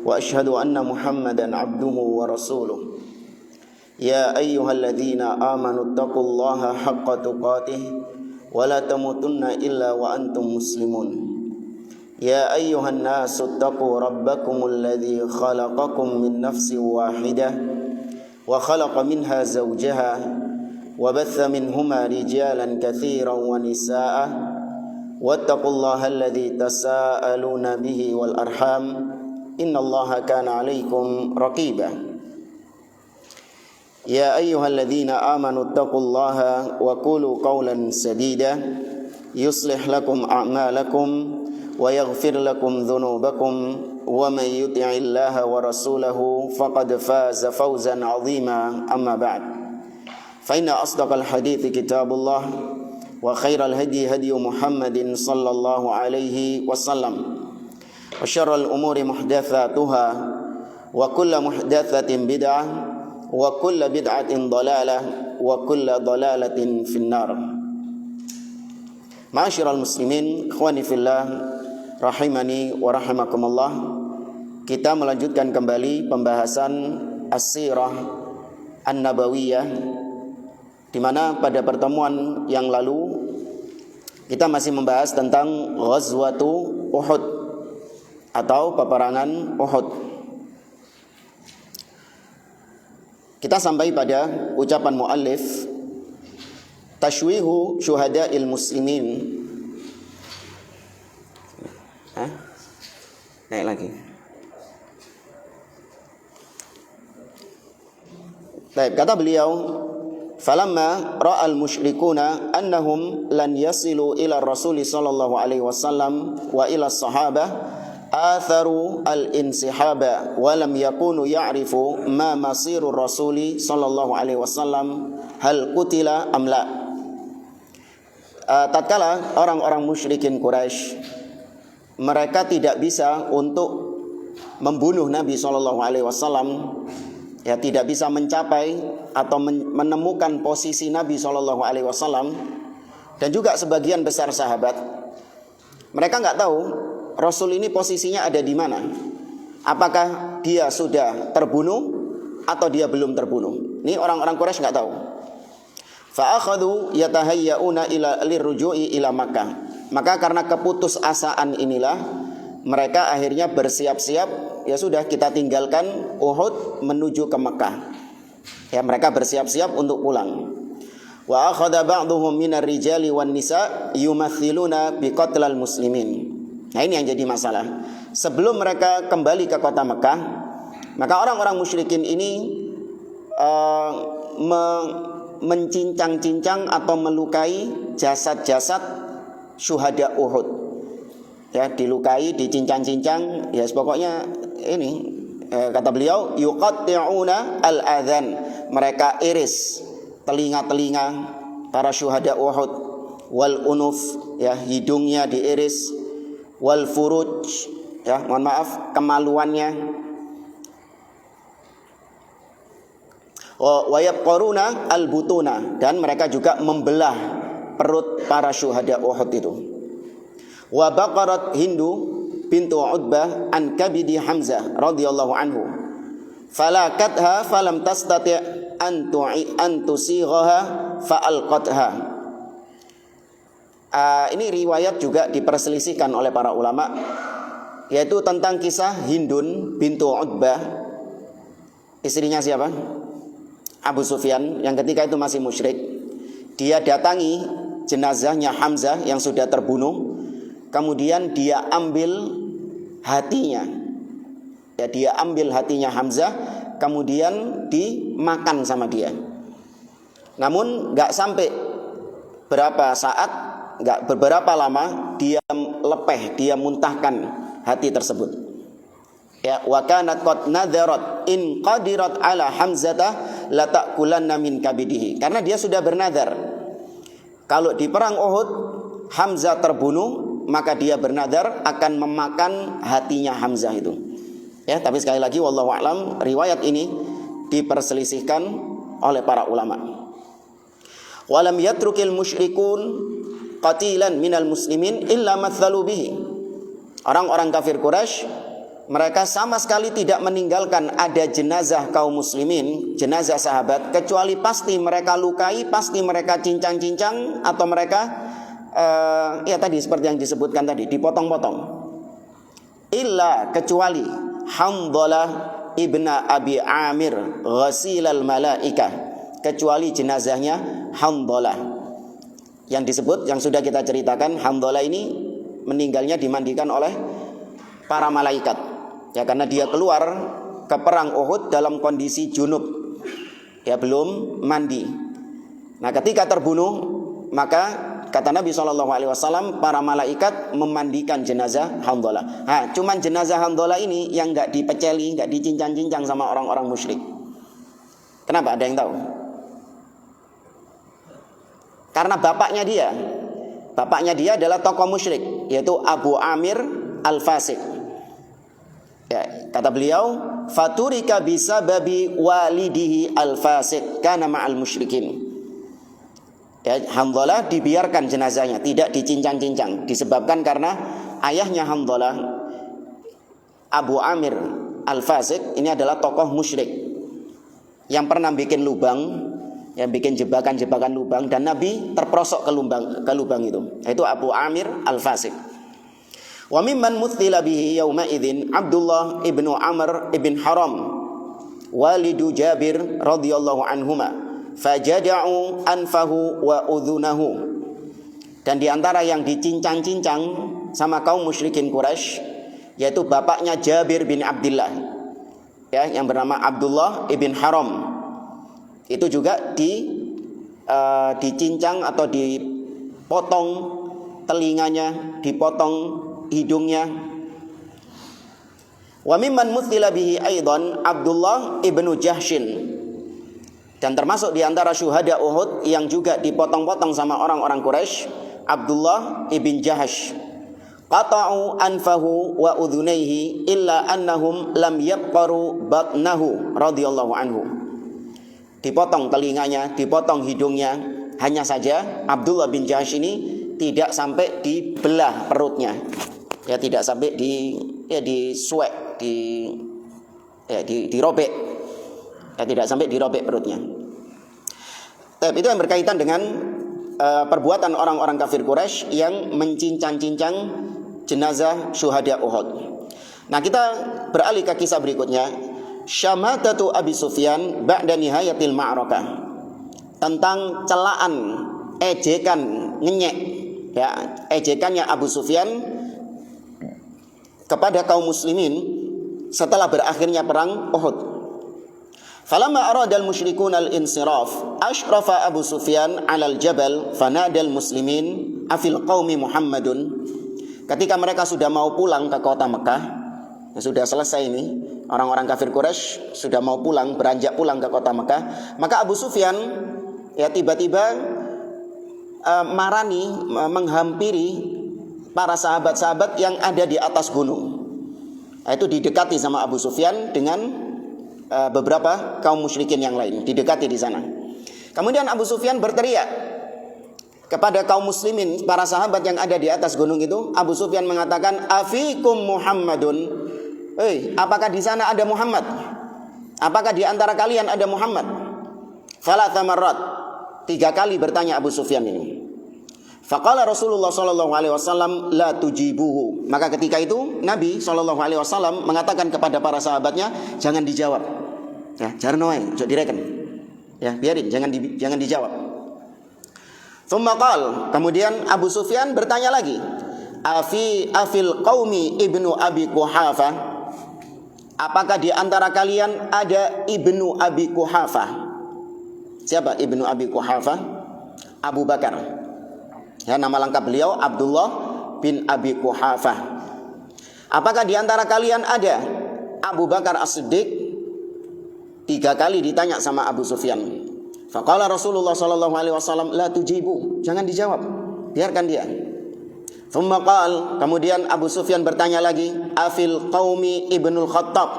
وأشهد أن محمدا عبده ورسوله يا أيها الذين آمنوا اتقوا الله حق تقاته ولا تموتن إلا وأنتم مسلمون يا أيها الناس اتقوا ربكم الذي خلقكم من نفس واحدة وخلق منها زوجها وبث منهما رجالا كثيرا ونساء واتقوا الله الذي تساءلون به والأرحام إن الله كان عليكم رقيبا يا أيها الذين آمنوا اتقوا الله وقولوا قولا سديدا يصلح لكم أعمالكم ويغفر لكم ذنوبكم ومن يطع الله ورسوله فقد فاز فوزا عظيما أما بعد فإن أصدق الحديث كتاب الله وخير الهدي هدي محمد صلى الله عليه وسلم وشر الأمور محدثاتها وكل محدثة بدعة وكل بدعة ضلالة وكل ضلالة في النار. Ma'asyiral muslimin, ikhwani fillah, rahimani wa rahimakumullah. Kita melanjutkan kembali pembahasan as-sirah an-nabawiyah, di mana pada pertemuan yang lalu kita masih membahas tentang Ghazwatu Uhud atau peperangan Uhud. Kita sampai pada ucapan muallif, tashwihu syuhada'il muslimin. Naik lagi. Baik, kata beliau, falamma ra'al musyrikuna annahum lan yasilu ila Rasul sallallahu alaihi wasallam wa ila sahabah atharu al-insihaba wa lam yakunu ya'rifu ma masiru Rasuli sallallahu alaihi wasallam hal qutila am la. Tatkala orang-orang musyrikin Quraisy mereka tidak bisa untuk membunuh Nabi sallallahu alaihi wasallam, ya, tidak bisa mencapai atau menemukan posisi Nabi sallallahu alaihi wasallam, dan juga sebagian besar sahabat mereka enggak tahu Rasul ini posisinya ada di mana. Apakah dia sudah terbunuh atau dia belum terbunuh? Ini orang-orang Quraisy enggak tahu. Fa akhadhu yatahayyauna ila lirruju'i ila Makkah. Maka karena keputusasaan inilah mereka akhirnya bersiap-siap, ya sudah, kita tinggalkan Uhud menuju ke Makkah. Ya, mereka bersiap-siap untuk pulang. Wa akhadha ba'dhum minar rijali wan nisa yumathiluna biqatlal muslimin. Nah, ini yang jadi masalah. Sebelum mereka kembali ke kota Mekah, maka orang-orang musyrikin ini mencincang-cincang atau melukai jasad-jasad syuhada Uhud. Ya, dilukai, dicincang-cincang, ya pokoknya ini, kata beliau, yuqatti'una al-adhan. Mereka iris telinga-telinga para syuhada Uhud, wal unuf, ya, hidungnya diiris, wal furuj, ya, mohon maaf, kemaluannya, wa yabqaruna al butuna, dan mereka juga membelah perut para syuhada Uhud itu. Wa baqarat Hindu bintu Utbah an kabidi Hamzah radhiyallahu anhu falakatha falam tastati' an tusighaha fa alqatha. Ini riwayat juga diperselisihkan oleh para ulama, yaitu tentang kisah Hindun bintu Utbah, istrinya siapa? Abu Sufyan, yang ketika itu masih musyrik. Dia datangi jenazahnya Hamzah yang sudah terbunuh, kemudian dia ambil hatinya. Ya, dia ambil hatinya Hamzah, kemudian dimakan sama dia. Namun gak sampai berapa saat, enggak beberapa lama, dia lepeh, dia muntahkan hati tersebut. Ya, wa kanat qad nadharat in qadirat ala Hamzata la ta'kulanna min kabidihi. Karena dia sudah bernadar, kalau di perang Uhud Hamzah terbunuh, maka dia bernadar akan memakan hatinya Hamzah itu. Ya, tapi sekali lagi wallahu a'lam, riwayat ini diperselisihkan oleh para ulama. Walam yatrukil musyrikun qatilan minal muslimin illa mathalu bihi. Orang-orang kafir Quraisy mereka sama sekali tidak meninggalkan ada jenazah kaum muslimin, jenazah sahabat, kecuali pasti mereka lukai, pasti mereka cincang-cincang, atau mereka ya tadi seperti yang disebutkan tadi, dipotong-potong. Illa, kecuali Hanzalah ibna Abi Amir ghasilal malaikah, kecuali jenazahnya Hanzalah. Yang disebut, yang sudah kita ceritakan, Hanzalah ini meninggalnya dimandikan oleh para malaikat. Ya, karena dia keluar ke perang Uhud dalam kondisi junub, ya belum mandi. Nah, ketika terbunuh, maka kata Nabi SAW, para malaikat memandikan jenazah Hanzalah. Nah, cuman jenazah Hanzalah ini yang nggak dipeceli, nggak dicincang-cincang sama orang-orang musyrik. Kenapa? Ada yang tahu? Karena bapaknya dia adalah tokoh musyrik, yaitu Abu Amir Al-Fasik. Ya, kata beliau, faturika bisababi walidihi al-fasik kana ma'al musyrikin. Ya, Hanzalah dibiarkan jenazahnya, tidak dicincang-cincang, disebabkan karena ayahnya Hanzalah, Abu Amir Al-Fasik, ini adalah tokoh musyrik yang pernah bikin lubang, yang bikin jebakan-jebakan lubang, dan Nabi terperosok ke lubang itu. Itu Abu Amir Al-Fasik. Wa mimman muthila bihi yauma idzin Abdullah ibnu Amr ibn Haram walidu Jabir radhiyallahu anhuma fajada'u anfahu wa udhunahu. Dan di antara yang dicincang-cincang sama kaum musyrikin Quraisy yaitu bapaknya Jabir bin Abdullah, ya, yang bernama Abdullah ibn Haram. Itu juga dicincang atau dipotong telinganya, dipotong hidungnya. Wa mimman muthila bihi aidan Abdullah ibnu Jahshin. Dan termasuk di antara syuhada Uhud yang juga dipotong-potong sama orang-orang Quraisy, Abdullah ibn Jahsh. Qata'u anfahu wa udhunaihi illa annahum lam yabqaru batnahu radhiyallahu anhu. Dipotong telinganya, dipotong hidungnya, hanya saja Abdullah bin Jahsh ini tidak sampai dibelah perutnya. Ya, tidak sampai disuek, dirobek. Ya, tidak sampai dirobek perutnya. Tapi itu yang berkaitan dengan perbuatan orang-orang kafir Quraisy yang mencincang-cincang jenazah syuhada Uhud. Nah, kita beralih ke kisah berikutnya, Syamatatu Abi Sufyan ba'da nihayatil ma'rakah. Tentang celaan, ejekan, ngenyek, ya, ejekannya Abu Sufyan kepada kaum muslimin setelah berakhirnya perang Uhud. Falamma aradal musyrikun al-insiraf ashrafa Abu Sufyan 'alal jabal fanadal muslimin afil qaumi Muhammadun. Ketika mereka sudah mau pulang ke kota Mekah, sudah selesai ini, orang-orang kafir Quraisy sudah mau pulang, beranjak pulang ke kota Mekah, maka Abu Sufyan ya tiba-tiba menghampiri para sahabat-sahabat yang ada di atas gunung. Itu didekati sama Abu Sufyan dengan beberapa kaum musyrikin yang lain, didekati di sana. Kemudian Abu Sufyan berteriak kepada kaum muslimin, para sahabat yang ada di atas gunung itu. Abu Sufyan mengatakan, afikum Muhammadun. Apakah di sana ada Muhammad? Apakah di antara kalian ada Muhammad? Thalatha marrat. 3 kali bertanya Abu Sufyan ini. Faqala Rasulullah sallallahu alaihi wasallam la tujibuhu. Maka ketika itu Nabi sallallahu alaihi wasallam mengatakan kepada para sahabatnya, jangan dijawab. Ya, jarno wae, ojo direken. Ya, biarin, jangan dijawab. Tsumma qala, kemudian Abu Sufyan bertanya lagi, afil qaumi ibnu Abi Quhafah? Apakah di antara kalian ada Ibnu Abi Quhafah? Siapa Ibnu Abi Quhafah? Abu Bakar. Ya, nama lengkap beliau Abdullah bin Abi Quhafah. Apakah di antara kalian ada Abu Bakar As-Siddiq? 3 kali ditanya sama Abu Sufyan. Faqala Rasulullah sallallahu alaihi wasallam la tujibu, jangan dijawab, biarkan dia. Tsumma qala, kemudian Abu Sufyan bertanya lagi, afil qaumi Ibnul Khattab?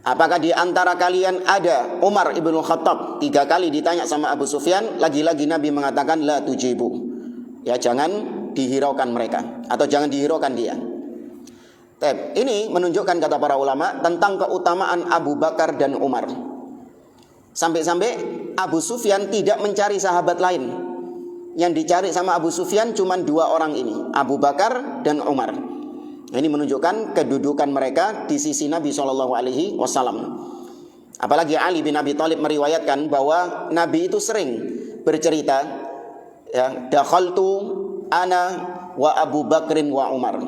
Apakah di antara kalian ada Umar Ibnul Khattab? 3 kali ditanya sama Abu Sufyan, lagi-lagi Nabi mengatakan la tujibu. Ya, jangan dihiraukan mereka atau jangan dihiraukan dia. Ini menunjukkan, kata para ulama, tentang keutamaan Abu Bakar dan Umar. Sampai-sampai Abu Sufyan tidak mencari sahabat lain. Yang dicari sama Abu Sufyan cuma 2 orang ini, Abu Bakar dan Umar. Ini menunjukkan kedudukan mereka di sisi Nabi SAW. Apalagi Ali bin Abi Thalib meriwayatkan bahwa Nabi itu sering bercerita, ya, dakhaltu ana wa Abu Bakrin wa Umar.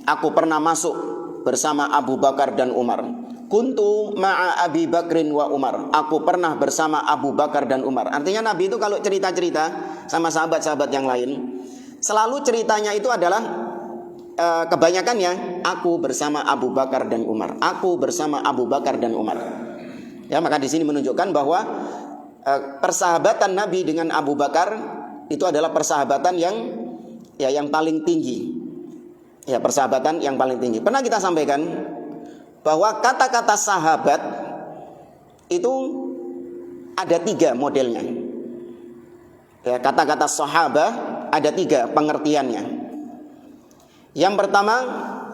Aku pernah masuk bersama Abu Bakar dan Umar. Kuntu ma'a Abi Bakrin wa Umar. Aku pernah bersama Abu Bakar dan Umar. Artinya Nabi itu kalau cerita-cerita sama sahabat-sahabat yang lain, selalu ceritanya itu adalah kebanyakannya aku bersama Abu Bakar dan Umar. Aku bersama Abu Bakar dan Umar. Ya, maka di sini menunjukkan bahwa persahabatan Nabi dengan Abu Bakar itu adalah persahabatan yang paling tinggi. Ya, persahabatan yang paling tinggi. Pernah kita sampaikan bahwa kata-kata sahabat itu ada 3 modelnya. Ya, kata-kata sahabah ada 3 pengertiannya. Yang pertama,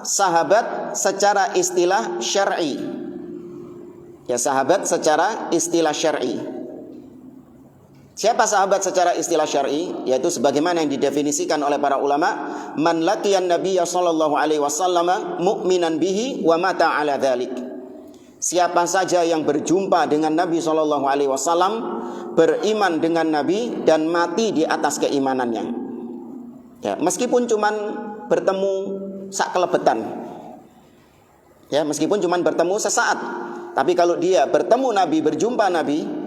sahabat secara istilah syar'i. Ya, sahabat secara istilah syar'i. Siapa sahabat secara istilah syar'i? Yaitu sebagaimana yang didefinisikan oleh para ulama, man laqiyan nabiyya sallallahu alaihi wasallam mu'minan bihi wa mata ala dzalik. Siapa saja yang berjumpa dengan Nabi sallallahu alaihi wasallam, beriman dengan Nabi dan mati di atas keimanannya. Ya, meskipun cuman bertemu sakelebetan. Ya, meskipun cuman bertemu sesaat, tapi kalau dia bertemu Nabi, berjumpa Nabi,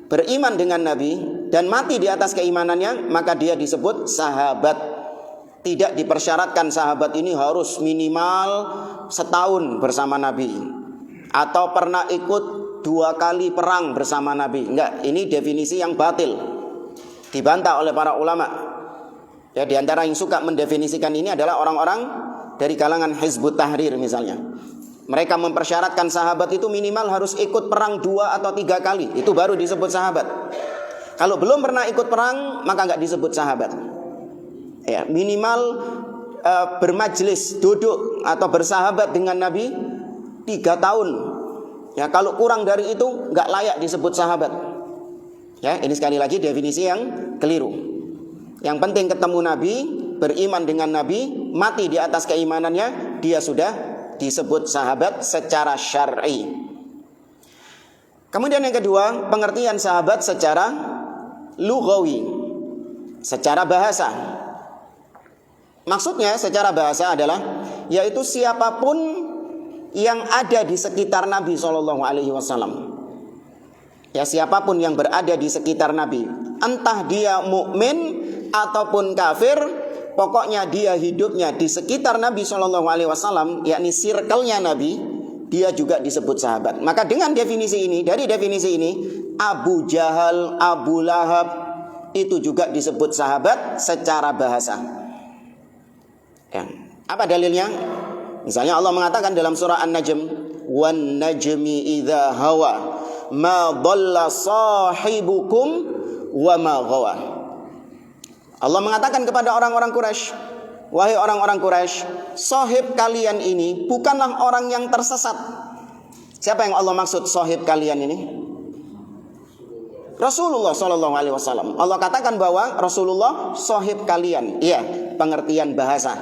beriman dengan Nabi dan mati di atas keimanannya, maka dia disebut sahabat. Tidak dipersyaratkan sahabat ini harus minimal setahun bersama Nabi atau pernah ikut 2 kali perang bersama Nabi. Enggak, ini definisi yang batil, dibantah oleh para ulama. Ya, di antara yang suka mendefinisikan ini adalah orang-orang dari kalangan Hizbut Tahrir misalnya. Mereka mempersyaratkan sahabat itu minimal harus ikut perang 2 atau 3 kali. Itu baru disebut sahabat. Kalau belum pernah ikut perang, maka nggak disebut sahabat. Ya, minimal bermajlis, duduk atau bersahabat dengan Nabi 3 tahun. Ya, kalau kurang dari itu nggak layak disebut sahabat. Ya, ini sekali lagi definisi yang keliru. Yang penting ketemu Nabi, beriman dengan Nabi, mati di atas keimanannya, dia sudah disebut sahabat secara syar'i. Kemudian yang kedua, pengertian sahabat secara lughawi, secara bahasa. Maksudnya secara bahasa adalah yaitu siapapun yang ada di sekitar Nabi SAW. Ya, siapapun yang berada di sekitar Nabi, entah dia mukmin ataupun kafir, pokoknya dia hidupnya di sekitar Nabi SAW, yakni circle-nya Nabi, dia juga disebut sahabat. Maka dengan definisi ini, dari definisi ini, Abu Jahal, Abu Lahab itu juga disebut sahabat secara bahasa. Ya. Apa dalilnya? Misalnya Allah mengatakan dalam surah An-Najm, "Wan najmi idza hawa ma dhalla sahibukum wa ma ghawa." Allah mengatakan kepada orang-orang Quraisy, wahai orang-orang Quraisy, sahib kalian ini bukanlah orang yang tersesat. Siapa yang Allah maksud sahib kalian ini? Rasulullah SAW. Allah katakan bahwa Rasulullah sahib kalian. Iya, pengertian bahasa.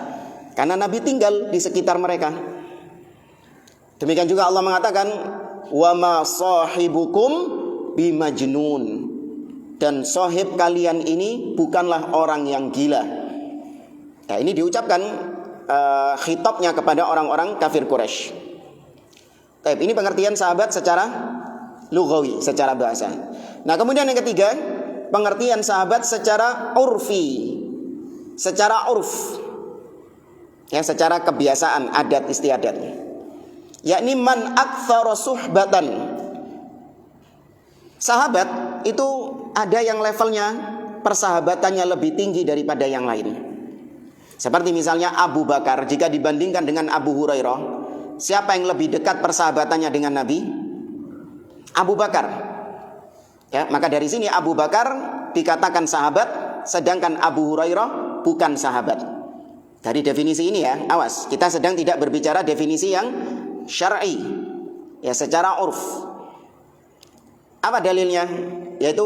Karena Nabi tinggal di sekitar mereka. Demikian juga Allah mengatakan, wa ma sahibukum bimajnun. Dan sahib kalian ini bukanlah orang yang gila. Nah, ini diucapkan khitabnya kepada orang-orang kafir Quraisy. Ini pengertian sahabat secara lughawi, secara bahasa. Nah, kemudian yang ketiga, pengertian sahabat secara urfi, secara urf, ya, secara kebiasaan, adat istiadat. Yakni man aktsara suhbatan. Sahabat itu ada yang levelnya persahabatannya lebih tinggi daripada yang lain. Seperti misalnya Abu Bakar, jika dibandingkan dengan Abu Hurairah, siapa yang lebih dekat persahabatannya dengan Nabi? Abu Bakar. Ya, maka dari sini Abu Bakar dikatakan sahabat, sedangkan Abu Hurairah bukan sahabat. Dari definisi ini ya, awas, kita sedang tidak berbicara definisi yang syar'i, ya secara urf. Apa dalilnya? Yaitu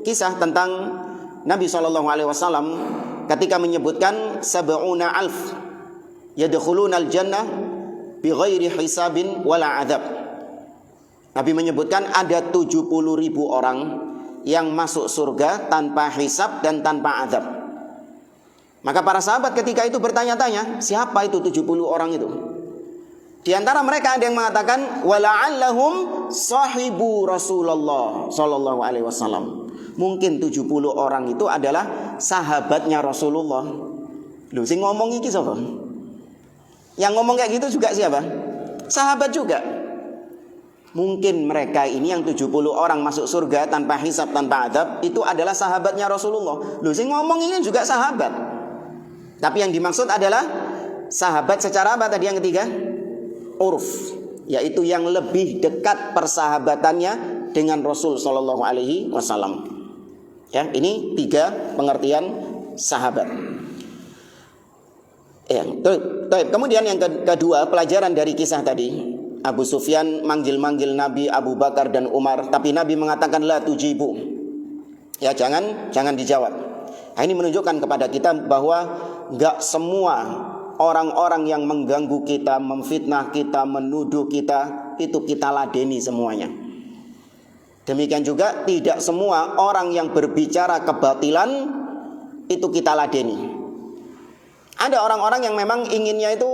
kisah tentang Nabi SAW ketika menyebutkan sab'una alf yadkhuluna al-jannah bighairi hisabin wala adab. Nabi menyebutkan ada 70.000 orang yang masuk surga tanpa hisab dan tanpa adab. Maka para sahabat ketika itu bertanya-tanya, siapa itu 70 orang itu? Di antara mereka ada yang mengatakan wala'allahum sahibu Rasulullah sallallahu alaihi wasallam. Mungkin 70 orang itu adalah sahabatnya Rasulullah. Loh, sing ngomong iki sapa? Yang ngomong kayak gitu juga siapa? Sahabat juga. Mungkin mereka ini yang 70 orang masuk surga tanpa hisab, tanpa adab, itu adalah sahabatnya Rasulullah. Loh, sing ngomong ini juga sahabat. Tapi yang dimaksud adalah sahabat secara apa tadi yang ketiga? Urf, yaitu yang lebih dekat persahabatannya dengan Rasul sallallahu alaihi wasallam. Ya, ini 3 pengertian sahabat. Ya, kemudian yang kedua, pelajaran dari kisah tadi. Abu Sufyan manggil-manggil Nabi, Abu Bakar dan Umar, tapi Nabi mengatakan la tujibu. Ya, jangan dijawab. Nah, ini menunjukkan kepada kita bahwa enggak semua orang-orang yang mengganggu kita, memfitnah kita, menuduh kita, itu kita ladeni semuanya. Demikian juga tidak semua orang yang berbicara kebatilan itu kita ladeni. Ada orang-orang yang memang inginnya itu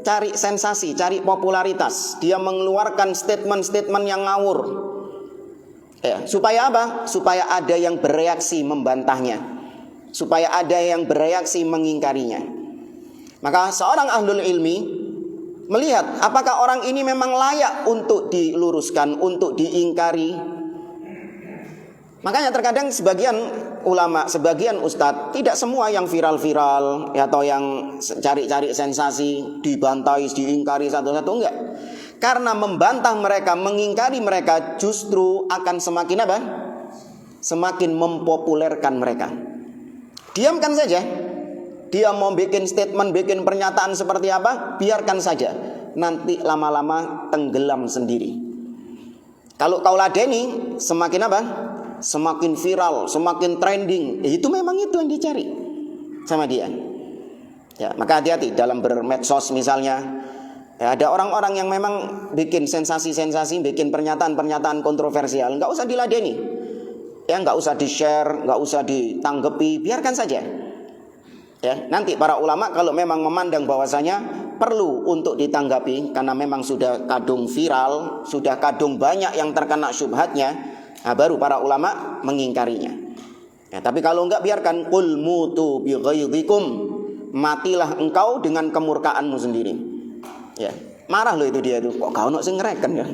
cari sensasi, cari popularitas. Dia mengeluarkan statement-statement yang ngawur. Ya, supaya apa? Supaya ada yang bereaksi membantahnya. Supaya ada yang bereaksi mengingkarinya. Maka seorang ahlul ilmi melihat apakah orang ini memang layak untuk diluruskan, untuk diingkari. Makanya terkadang sebagian ulama, sebagian ustadz, tidak semua yang viral-viral atau yang cari-cari sensasi, dibantai, diingkari satu-satu, enggak. Karena membantah mereka, mengingkari mereka justru akan semakin apa? Semakin mempopulerkan mereka. Diamkan saja. Dia mau bikin statement, bikin pernyataan seperti apa, biarkan saja. Nanti lama-lama tenggelam sendiri. Kalau kau ladeni, semakin apa? Semakin viral, semakin trending. Itu memang itu yang dicari sama dia. Ya, maka hati-hati dalam bermedsos misalnya. Ya, ada orang-orang yang memang bikin sensasi-sensasi, bikin pernyataan-pernyataan kontroversial. Nggak usah diladeni. Ya, nggak usah di-share, nggak usah ditanggapi, biarkan saja. Ya, nanti para ulama kalau memang memandang bahwasanya perlu untuk ditanggapi karena memang sudah kadung viral, sudah kadung banyak yang terkena syubhatnya, nah baru para ulama mengingkarinya. Ya, tapi kalau enggak, biarkan. Qul mutu bi ghaidhikum, matilah engkau dengan kemurkaanmu sendiri. Ya, marah loh itu dia itu. Kok kau nak sing ngereken ya?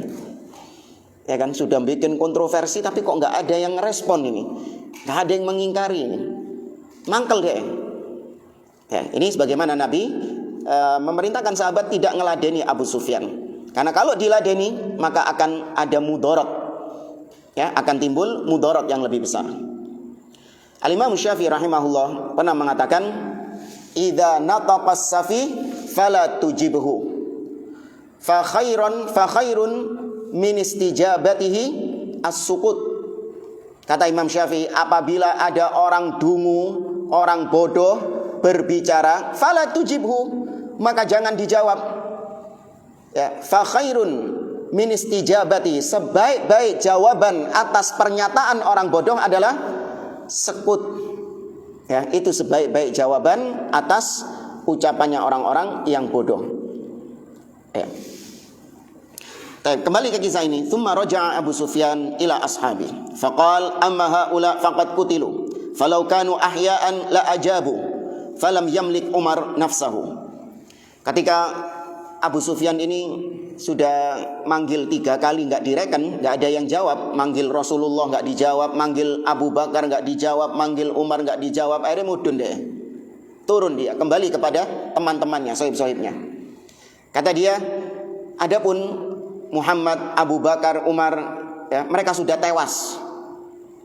Ya kan, sudah bikin kontroversi tapi kok enggak ada yang respon ini. Enggak ada yang mengingkari ini. Mangkel deh. Ya, ini sebagaimana Nabi memerintahkan sahabat tidak ngeladeni Abu Sufyan. Karena kalau diladeni maka akan ada mudarat. Ya, akan timbul mudarat yang lebih besar. Al-Imam Syafi'i rahimahullah pernah mengatakan, "Idza nataqas safi fala tujibhu. Fa khairun min istijabatihi as-sukut." Kata Imam Syafi'i, apabila ada orang dungu, orang bodoh berbicara, fala tujibhu, maka jangan dijawab. Ya, fa khairun min istijabati, sebaik-baik jawaban atas pernyataan orang bodoh adalah sekut. Ya, itu sebaik-baik jawaban atas ucapannya orang-orang yang bodoh. Ya. Kembali ke kisah ini. Thumma raja'a Abu Sufyan ila ashabi faqal amma haula faqad qutilu falau kanu ahya'an la ajabu falam yamlik Umar nafsahu. Ketika Abu Sufyan ini sudah manggil 3 kali nggak direken, nggak ada yang jawab. Manggil Rasulullah nggak dijawab, manggil Abu Bakar nggak dijawab, manggil Umar nggak dijawab. Akhirnya mudun deh, turun dia kembali kepada teman-temannya, sohib-sohibnya. Kata dia, adapun Muhammad, Abu Bakar, Umar, ya, mereka sudah tewas.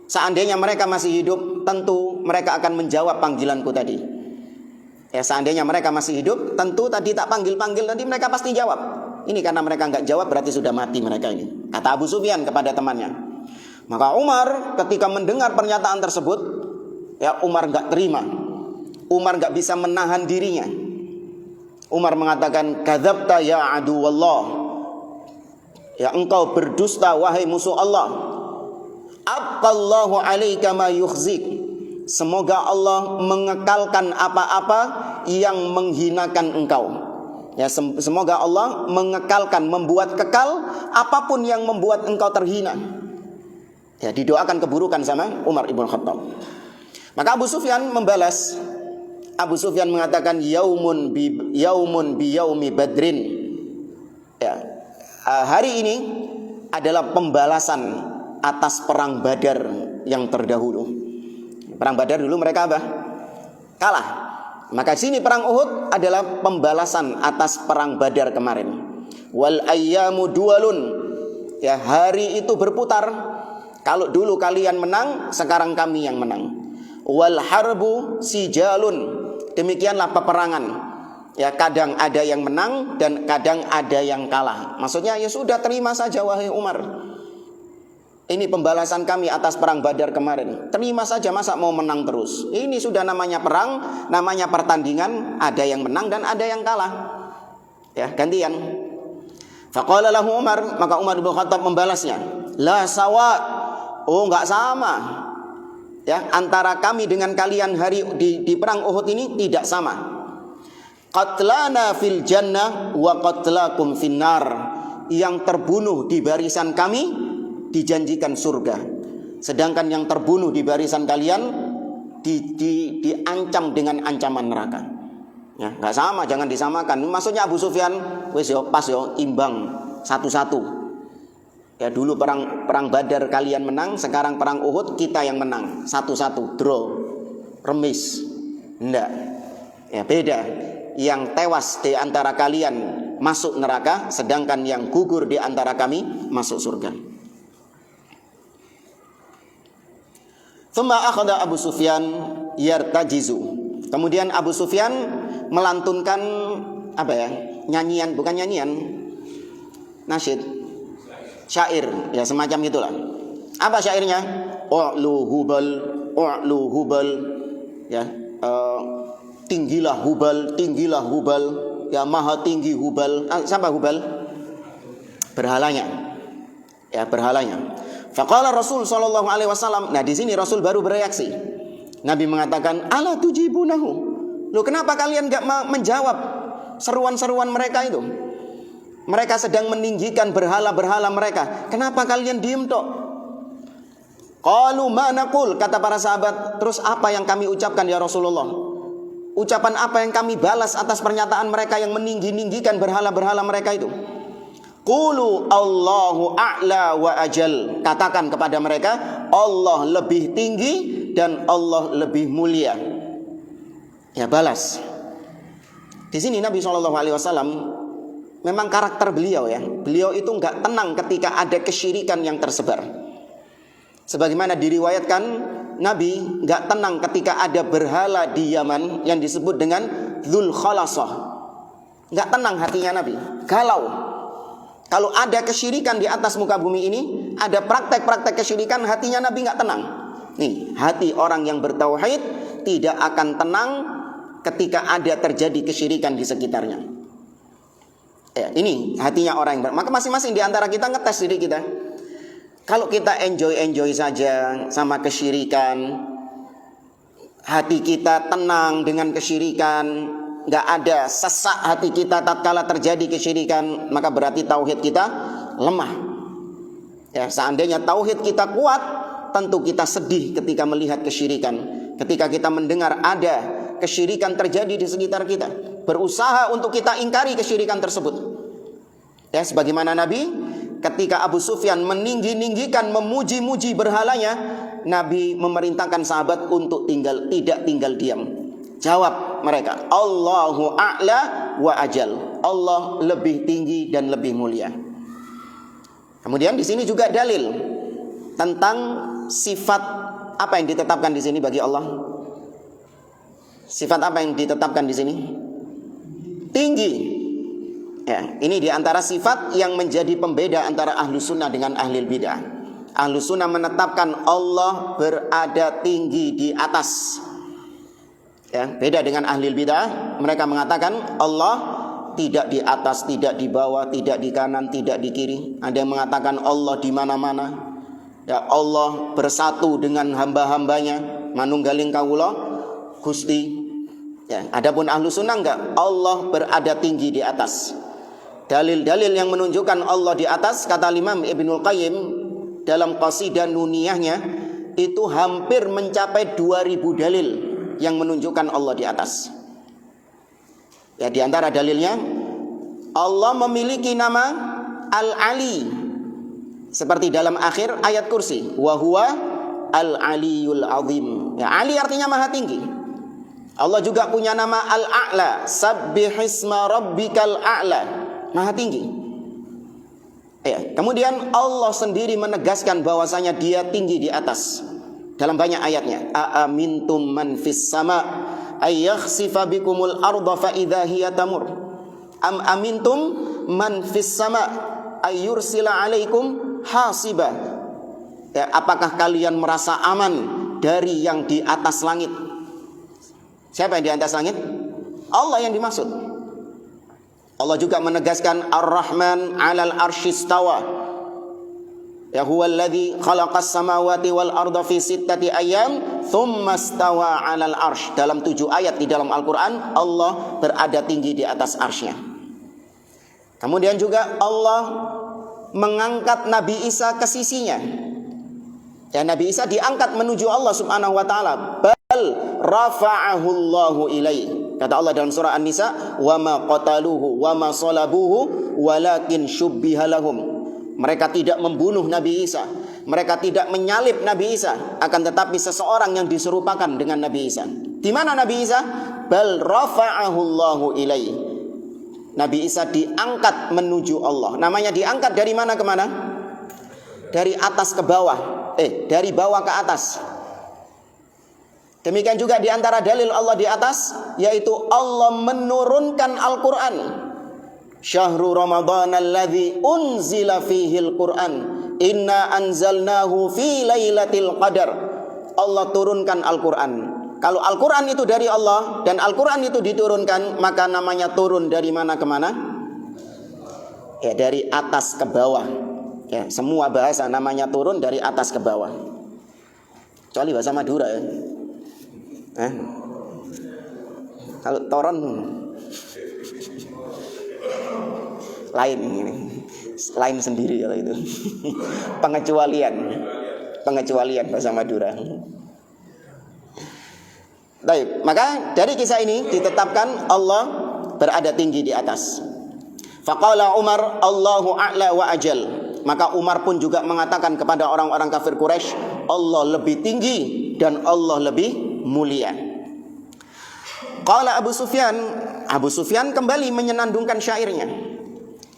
Seandainya mereka masih hidup, tentu mereka akan menjawab panggilanku tadi. Ya, seandainya mereka masih hidup, tentu tadi tak panggil-panggil tadi mereka pasti jawab. Ini karena mereka nggak jawab berarti sudah mati mereka ini. Kata Abu Sufyan kepada temannya. Maka Umar ketika mendengar pernyataan tersebut, ya Umar nggak terima. Umar nggak bisa menahan dirinya. Umar mengatakan, "Kadzabta ya adu wallah." Ya, engkau berdusta wahai musuh Allah. Abqallahu alaika ma yukhzik. Semoga Allah mengekalkan apa-apa yang menghinakan engkau. Ya, semoga Allah mengekalkan, membuat kekal apapun yang membuat engkau terhina. Ya, didoakan keburukan sama Umar ibn Khattab. Maka Abu Sufyan membalas. Abu Sufyan mengatakan, yaumun bi yaumi badrin. Ya, hari ini adalah pembalasan atas perang Badar yang terdahulu. Perang Badar dulu mereka apa? Kalah. Maka sini perang Uhud adalah pembalasan atas perang Badar kemarin. Wal ayyamu dualun. Ya, hari itu berputar. Kalau dulu kalian menang, sekarang kami yang menang. Wal harbu sijalun. Demikianlah peperangan. Ya, kadang ada yang menang dan kadang ada yang kalah. Maksudnya ya sudah, terima saja wahai Umar. Ini pembalasan kami atas perang Badar kemarin. Terima saja, masa mau menang terus. Ini sudah namanya perang, namanya pertandingan. Ada yang menang dan ada yang kalah. Ya, gantian. Faqala lahu Umar, maka Umar bin Khattab membalasnya. La sawa. Oh, enggak sama. Ya, antara kami dengan kalian hari di perang Uhud ini tidak sama. Qatlana fil jannah wa qatlakum finnar. Yang terbunuh di barisan kami dijanjikan surga, sedangkan yang terbunuh di barisan kalian diancam dengan ancaman neraka. Ya, nggak sama, jangan disamakan. Maksudnya Abu Sufyan, wes yo pas yo, imbang satu-satu. Ya, dulu perang Badar kalian menang, sekarang perang Uhud kita yang menang, satu-satu, draw, remis. Enggak. Ya, beda. Yang tewas di antara kalian masuk neraka, sedangkan yang gugur di antara kami masuk surga. Thumma akhadha Abu Sufyan yartajizu. Kemudian Abu Sufyan melantunkan apa ya? Nyanyian, bukan nyanyian. Nasyid. Syair, ya semacam itulah. Apa syairnya? U'lu hubal. Ya, tinggilah hubal. Ya, maha tinggi hubal. Siapa hubal? Berhalanya. Ya, berhalanya. Faqala Rasul sallallahu alaihi wasallam. Nah, di sini Rasul baru bereaksi. Nabi mengatakan, "Ala tujibunahu?" Loh, kenapa kalian enggak menjawab seruan-seruan mereka itu? Mereka sedang meninggikan berhala-berhala mereka. Kenapa kalian diem tok? Qalu ma naqul, kata para sahabat, terus apa yang kami ucapkan ya Rasulullah? Ucapan apa yang kami balas atas pernyataan mereka yang meninggi-ninggikan berhala-berhala mereka itu? Qulu Allahu a'la wa ajal. Katakan kepada mereka, Allah lebih tinggi dan Allah lebih mulia. Ya, balas. Di sini Nabi SAW memang karakter beliau ya. Beliau itu enggak tenang ketika ada kesyirikan yang tersebar. Sebagaimana diriwayatkan, Nabi enggak tenang ketika ada berhala di Yaman yang disebut dengan Dzul Khalasah. Enggak tenang hatinya Nabi, galau. Kalau ada kesyirikan di atas muka bumi ini, ada praktek-praktek kesyirikan, hatinya Nabi nggak tenang. Nih, hati orang yang bertauhid tidak akan tenang ketika ada terjadi kesyirikan di sekitarnya. Ya, ini hatinya orang yang maka masing-masing di antara kita ngetes diri kita. Kalau kita enjoy saja sama kesyirikan, hati kita tenang dengan kesyirikan, nggak ada sesak hati kita tatkala terjadi kesyirikan, maka berarti tauhid kita lemah. Ya, seandainya tauhid kita kuat, tentu kita sedih ketika melihat kesyirikan. Ketika kita mendengar ada kesyirikan terjadi di sekitar kita, berusaha untuk kita ingkari kesyirikan tersebut. Ya, sebagaimana Nabi ketika Abu Sufyan meninggi-ninggikan, memuji-muji berhalanya, Nabi memerintahkan sahabat untuk tidak tinggal diam. Jawab mereka, Allahu a'la wa ajal. Allah lebih tinggi dan lebih mulia. Kemudian di sini juga dalil tentang sifat apa yang ditetapkan di sini bagi Allah. Sifat apa yang ditetapkan di sini? Tinggi. Ya, ini diantara sifat yang menjadi pembeda antara ahlu sunnah dengan ahli bid'ah. Ahlu sunnah menetapkan Allah berada tinggi di atas. Ya, beda dengan ahli bid'ah, mereka mengatakan Allah tidak di atas, tidak di bawah, tidak di kanan, tidak di kiri. Ada yang mengatakan Allah di mana-mana. Ya, Allah bersatu dengan hamba-hambanya, manunggaling kawula Gusti. Ya, adapun ahlu sunnah enggak, Allah berada tinggi di atas. Dalil-dalil yang menunjukkan Allah di atas, kata Imam Ibnul Qayyim dalam qasidah nuniyahnya, itu hampir mencapai 2000 dalil yang menunjukkan Allah di atas. Ya, di antara dalilnya Allah memiliki nama Al-Ali, seperti dalam akhir ayat kursi, wa huwa Al-Aliyul Azim. Ya, Ali artinya maha tinggi. Allah juga punya nama Al-A'la, sabbihisma rabbikal a'la, maha tinggi. Ya, kemudian Allah sendiri menegaskan bahwasanya Dia tinggi di atas dalam banyak ayatnya. Aamintum man fis sama ay yakhsifa bikumul arda fa idza hiya tamur. Am amintum man fis sama ay yursila alaikum hasiba. Ya, apakah kalian merasa aman dari yang di atas langit? Siapa yang di atas langit? Allah yang dimaksud. Allah juga menegaskan Ar-Rahman 'alal arsyistawa. Ya huwa alladzi khalaqas samawati wal arda fi sittati ayyam tsumma stawa 'alal arsy. Dalam 7 ayat di dalam Al-Qur'an Allah berada tinggi di atas arsy-Nya. Kemudian juga Allah mengangkat Nabi Isa ke sisinya. Ya, Nabi Isa diangkat menuju Allah Subhanahu wa taala. Bal rafa'ahu Allahu ilaihi. Kata Allah dalam surah An-Nisa, "Wa ma qataluhu wa ma salabuhu walakin syubbiha lahum." Mereka tidak membunuh Nabi Isa, mereka tidak menyalib Nabi Isa, akan tetapi seseorang yang diserupakan dengan Nabi Isa. Di mana Nabi Isa? Bal rafa'ahu Allahu ilaihi. Nabi Isa diangkat menuju Allah. Namanya diangkat dari mana ke mana? Dari atas ke bawah. Dari bawah ke atas. Demikian juga di antara dalil Allah di atas, yaitu Allah menurunkan Al-Quran. Syahrul Ramadan alladzi unzila fihil Quran, inna anzalnahu fi lailatul qadar. Allah turunkan Al-Quran. Kalau Al-Quran itu dari Allah dan Al-Quran itu diturunkan, maka namanya turun dari mana ke mana? Ya, dari atas ke bawah. Ya, semua bahasa namanya turun dari atas ke bawah. Kecuali bahasa Madura ya. Kalau toron lain ini. Lain sendiri kalau itu. Pengecualian bahasa Madura. Baik, maka dari kisah ini ditetapkan Allah berada tinggi di atas. Faqala Umar Allahu a'la wa ajal. Maka Umar pun juga mengatakan kepada orang-orang kafir Quraisy, Allah lebih tinggi dan Allah lebih mulia. Qala Abu Sufyan kembali menyenandungkan syairnya.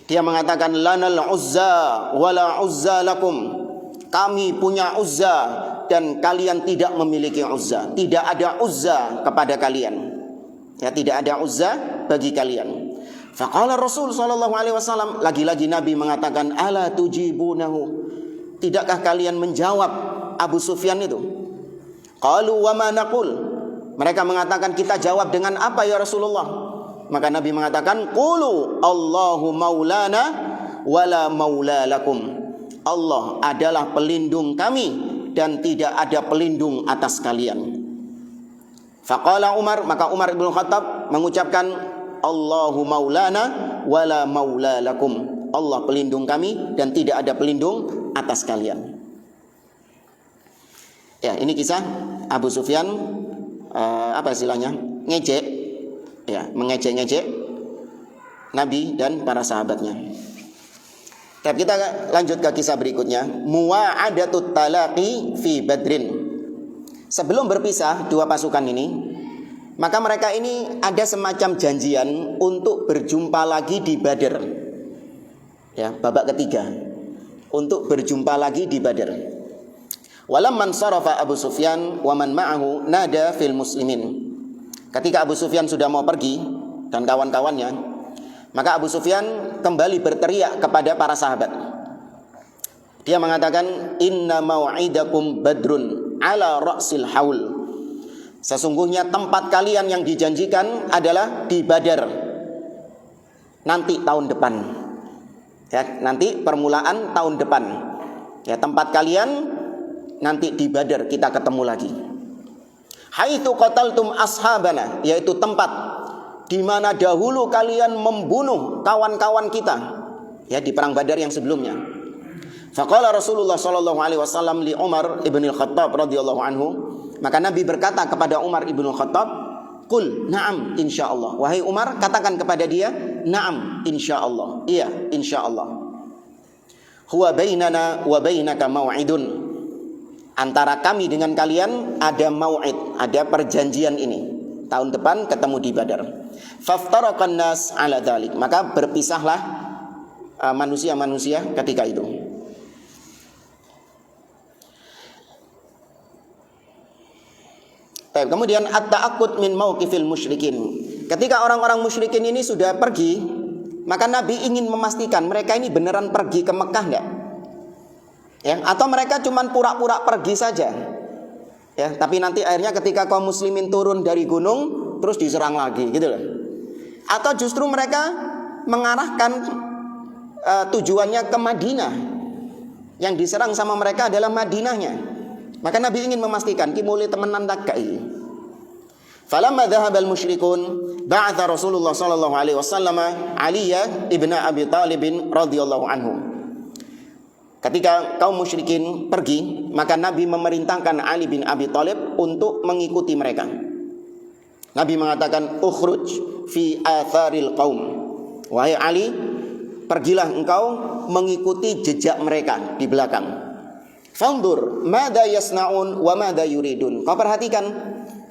Dia mengatakan lanal uzza wala uzza lakum. Kami punya Uzza dan kalian tidak memiliki Uzza. Tidak ada Uzza kepada kalian. Ya, tidak ada Uzza bagi kalian. Faqala Rasul sallallahu alaihi wasallam, lagi-lagi Nabi mengatakan ala tujibunahu. Tidakkah kalian menjawab Abu Sufyan itu? Qalu wa ma naqul. Mereka mengatakan kita jawab dengan apa ya Rasulullah? Maka Nabi mengatakan qulu Allahu maulana wala maula lakum. Allah adalah pelindung kami dan tidak ada pelindung atas kalian. Faqala Umar, maka Umar bin Khattab mengucapkan Allahu maulana wala maula lakum. Allah pelindung kami dan tidak ada pelindung atas kalian. Ya, ini kisah Abu Sufyan apa istilahnya? Ngejek. Ya, mengejek-ngejek Nabi dan para sahabatnya. Tapi kita lanjut ke kisah berikutnya. Muwa'adatut talaqi fi Badrin. Sebelum berpisah dua pasukan ini, maka mereka ini ada semacam janjian untuk berjumpa lagi di Badr. Ya, babak ketiga. Untuk berjumpa lagi di Badr. Walamman sarafa Abu Sufyan wa man ma'ahu nada fil muslimin. Ketika Abu Sufyan sudah mau pergi dan kawan-kawannya, maka Abu Sufyan kembali berteriak kepada para sahabat. Dia mengatakan, inna mau'idakum badrun ala ra'sil haul. Sesungguhnya tempat kalian yang dijanjikan adalah di Badar nanti tahun depan. Ya, nanti permulaan tahun depan. Ya, tempat kalian nanti di Badar, kita ketemu lagi. Haitsu qataltum ashabana, yaitu tempat di mana dahulu kalian membunuh kawan-kawan kita, ya, di perang Badar yang sebelumnya. Faqala Rasulullah sallallahu alaihi wasallam li Umar ibn al-Khattab radhiyallahu anhu, maka Nabi berkata kepada Umar ibn al-Khattab, qul na'am insyaallah. Wahai Umar, katakan kepada dia, na'am insyaallah. Iya, insyaallah. Huwa bainana wa bainaka mau'idun. Antara kami dengan kalian ada mau'id, ada perjanjian ini. Tahun depan ketemu di Badar. Faftaraqan nas ala dzalik. Maka berpisahlah manusia-manusia ketika itu. Kemudian at-ta'aqqud min mauqifil musyrikin. Ketika orang-orang musyrikin ini sudah pergi, maka Nabi ingin memastikan mereka ini beneran pergi ke Mekah enggak? Ya, atau mereka cuma pura-pura pergi saja. Ya, tapi nanti akhirnya ketika kaum muslimin turun dari gunung terus diserang lagi, gitu loh. Atau justru mereka mengarahkan tujuannya ke Madinah. Yang diserang sama mereka adalah Madinahnya. Maka Nabi ingin memastikan ki mulai temenan tak kai. Falamma dhahabal musyrikun ba'atha Rasulullah sallallahu alaihi wasallam Ali ibn Abi Thalib radhiyallahu anhu. Ketika kaum musyrikin pergi, maka Nabi memerintahkan Ali bin Abi Thalib untuk mengikuti mereka. Nabi mengatakan, "Ukhruj fi atharil qaum." Wahai Ali, pergilah engkau mengikuti jejak mereka di belakang. Fandur mada yasnaun wa mada yuridun. Kau perhatikan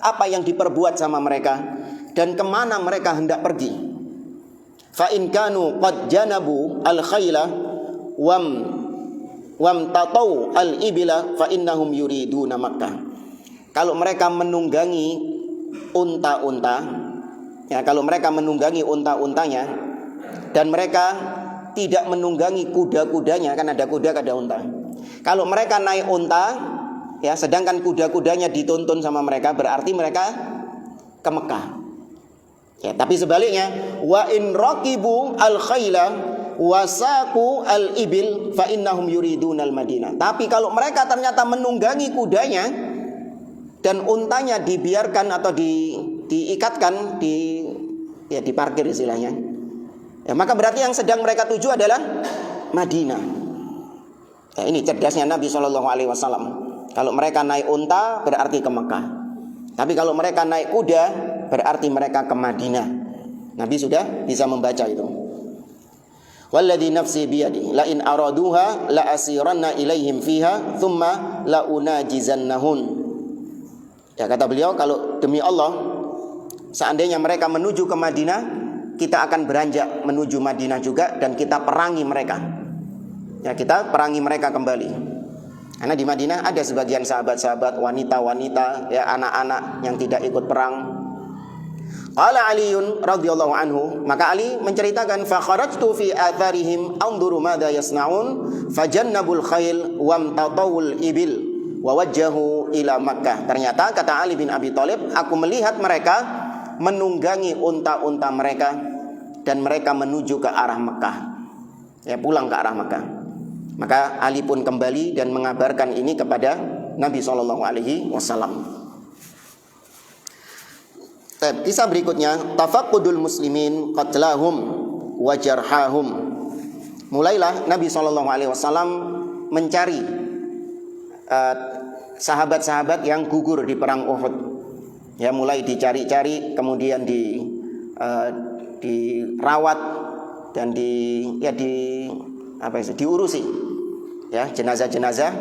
apa yang diperbuat sama mereka dan kemana mereka hendak pergi. Fa in kanu qad janabu al khayla wam tatau al ibila fa innahum yuriduna Makkah. Kalau mereka menunggangi unta-unta, ya, kalau mereka menunggangi unta-untanya dan mereka tidak menunggangi kuda-kudanya, kan ada kuda, ada unta. Kalau mereka naik unta, ya, sedangkan kuda-kudanya dituntun sama mereka, berarti mereka ke Mekah. Ya, tapi sebaliknya, wa in raqibu al khayla wasaku al ibil fa innahum yuridunal Madinah. Tapi kalau mereka ternyata menunggangi kudanya dan untanya dibiarkan atau diikatkan, diparkir istilahnya, ya, maka berarti yang sedang mereka tuju adalah Madinah. Ya, ini cerdasnya Nabi SAW. Kalau mereka naik unta berarti ke Mekah. Tapi kalau mereka naik kuda berarti mereka ke Madinah. Nabi sudah bisa membaca itu. Walladzi nafsi biyadi la in araduha la asiranna ilaihim fiha thumma la unajizannahun. Ya, kata beliau, kalau demi Allah, seandainya mereka menuju ke Madinah, kita akan beranjak menuju Madinah juga dan kita perangi mereka. Ya, kita perangi mereka kembali. Karena di Madinah ada sebagian sahabat-sahabat, wanita-wanita, ya, anak-anak yang tidak ikut perang. Qala Aliun radhiyallahu anhu, maka Ali menceritakan, fa kharajtu fi atharihim anzuru madza yasnaun fajannabul khayl wamtatawul ibil wa wajjahu ila Makkah. Ternyata kata Ali bin Abi Thalib, aku melihat mereka menunggangi unta-unta mereka dan mereka menuju ke arah Mekah. Ya, pulang ke arah Mekah. Maka Ali pun kembali dan mengabarkan ini kepada Nabi SAW. Kisah berikutnya, tafaqqudul muslimin qatlahum wa jarhahum. Mulailah Nabi SAW mencari sahabat-sahabat yang gugur di perang Uhud. Ya, mulai dicari-cari, kemudian dirawat dan diurusi, ya, jenazah-jenazah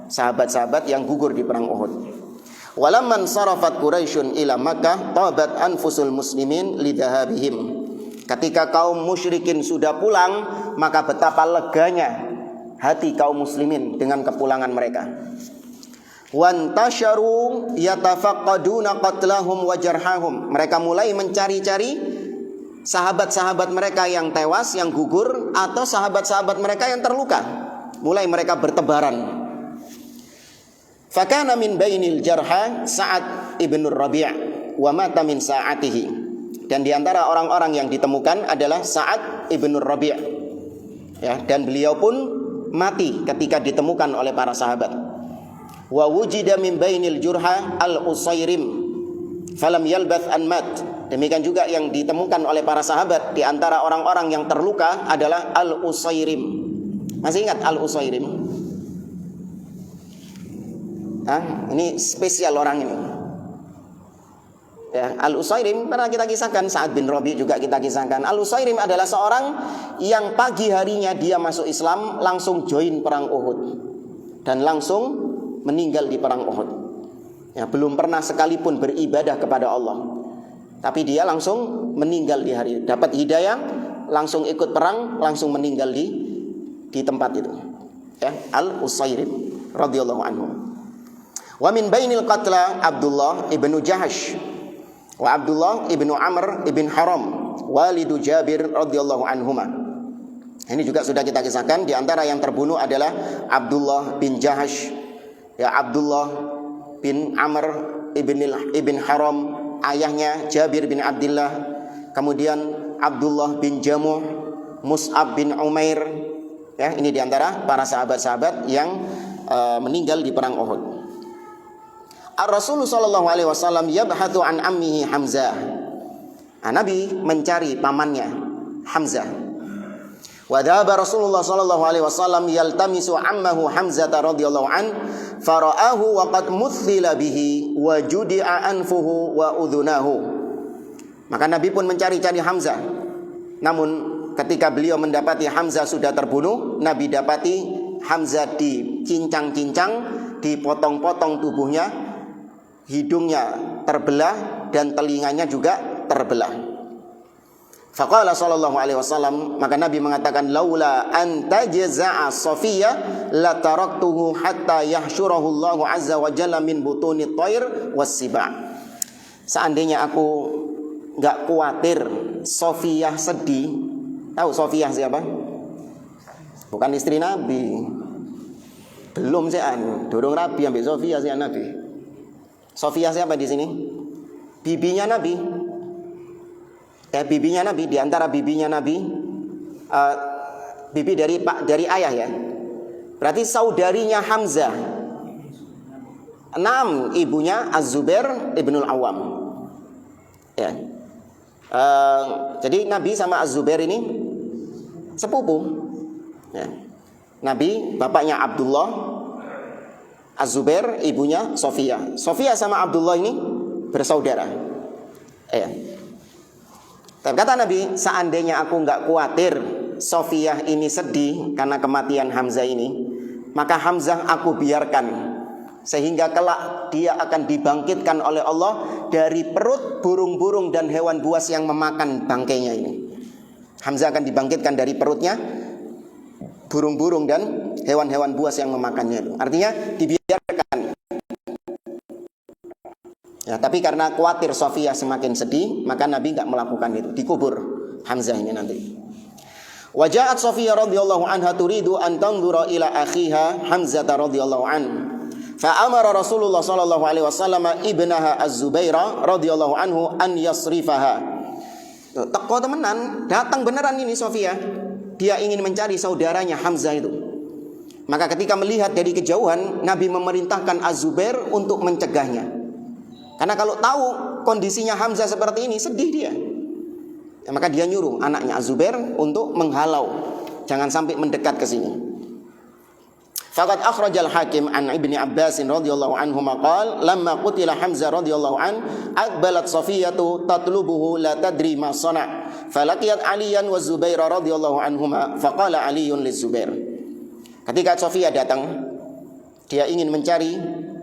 sahabat-sahabat yang gugur di perang Uhud. Walamman sarafat Quraisyun ila Makkah tabat anfusul muslimin lidhahabihim. Ketika kaum musyrikin sudah pulang, maka betapa leganya hati kaum muslimin dengan kepulangan mereka. Wantasharu yatafaqqaduna qatlahum wa jarhahum. Mereka mulai mencari-cari sahabat-sahabat mereka yang tewas, yang gugur, atau sahabat-sahabat mereka yang terluka. Mulai mereka bertebaran. Fakana min bainil jarha Sa'ad ibn Rabi' wa mata min sa'atihi. Dan di antara orang-orang yang ditemukan adalah Sa'ad ibn Rabi'. Ya, dan beliau pun mati ketika ditemukan oleh para sahabat. Wa wujida min bainil jurha al-Usairim falam yalbath an mat. Demikian juga yang ditemukan oleh para sahabat di antara orang-orang yang terluka adalah al-Usairim. Masih ingat al-Usairim? Ini spesial orang ini. Ya, al-Usairim pernah kita kisahkan, Sa'ad bin Rabi' juga kita kisahkan. Al-Usairim adalah seorang yang pagi harinya dia masuk Islam, langsung join perang Uhud dan langsung meninggal di perang Uhud. Ya, belum pernah sekalipun beribadah kepada Allah, tapi dia langsung meninggal di hari, dapat hidayah, langsung ikut perang, langsung meninggal di tempat itu. Ya, Al-Usairim radhiyallahu anhu. Wa min bainil qatla Abdullah ibnu Jahash wa Abdullah ibnu Amr ibn Haram walidu Jabir radhiyallahu anhuma. Ini juga sudah kita kisahkan. Di antara yang terbunuh adalah Abdullah bin Jahash, ya, Abdullah bin Amr ibn Haram, ayahnya Jabir bin Abdullah. Kemudian Abdullah bin Jamuh, Mus'ab bin Umair. Ya, ini diantara para sahabat-sahabat yang meninggal di perang Uhud. Ar-Rasul sallallahu alaihi wasallam yabhathu an ammihi Hamzah. Nabi mencari pamannya Hamzah. Wa dhaba Rasulullah sallallahu alaihi wasallam yaltamisu ammahu Hamzah radhiyallahu an fara'ahu wa qad muthila bihi wa judi'a anfuhu wa udhunahu. Maka Nabi pun mencari-cari Hamzah. Namun ketika beliau mendapati Hamzah sudah terbunuh, Nabi dapati Hamzah dicincang-cincang, dipotong-potong tubuhnya, hidungnya terbelah dan telinganya juga terbelah. Faqala sallallahu alaihi wasallam, maka Nabi mengatakan, laula an tajza'a Safiyya la taraktuhu hatta yahsyurahu Allahu azza wa jalla min butuni thair was-siba. Seandainya aku enggak khawatir Safiyah sedih. Tahu Safiyah siapa? Bukan istri Nabi. Belum sih durung rabi ambek Safiyah sih Nabi. Safiyah siapa di sini? Bibinya Nabi. Ya, bibinya Nabi, di antara bibinya Nabi, bibi dari ayah ya. Berarti saudarinya Hamzah. 6 ibunya Az-Zubair ibnul Awam. Ya. Jadi Nabi sama Az-Zubair ini sepupu. Ya. Nabi bapaknya Abdullah, Az-Zubair ibunya Safiyah. Safiyah sama Abdullah ini bersaudara. Ya. Tapi kata Nabi, seandainya aku enggak khawatir Safiyah ini sedih karena kematian Hamzah ini, maka Hamzah aku biarkan sehingga kelak dia akan dibangkitkan oleh Allah dari perut burung-burung dan hewan buas yang memakan bangkainya ini. Hamzah akan dibangkitkan dari perutnya burung-burung dan hewan-hewan buas yang memakannya itu. Artinya dibiarkan. Ya, tapi karena khawatir Safiyah semakin sedih, maka Nabi enggak melakukan itu. Dikubur Hamzah ini nanti. Wa ja'at Safiyah radhiyallahu anha turidu an tanzura ila akhiha Hamzah radhiyallahu an. Fa amara Rasulullah sallallahu alaihi wasallam ibnaha Az-Zubair radhiyallahu anhu an yasrifaha. Teko temenan, datang beneran ini Safiyah. Dia ingin mencari saudaranya Hamzah itu. Maka ketika melihat dari kejauhan, Nabi memerintahkan Az-Zubair untuk mencegahnya. Karena kalau tahu kondisinya Hamzah seperti ini, sedih dia. Ya, maka dia nyuruh anaknya Az-Zubair untuk menghalau, jangan sampai mendekat ke sini. Faqad akhrajal Hakim an Ibni Abbas radhiyallahu anhu maqal lamma qutila Hamzah radhiyallahu an aqbalat Safiyatu tatlubuhu la tadri ma sana falaqiyat Aliyan wa Zubair radhiyallahu anhuma faqala Aliyun liz-Zubair. Ketika Safiyah datang, dia ingin mencari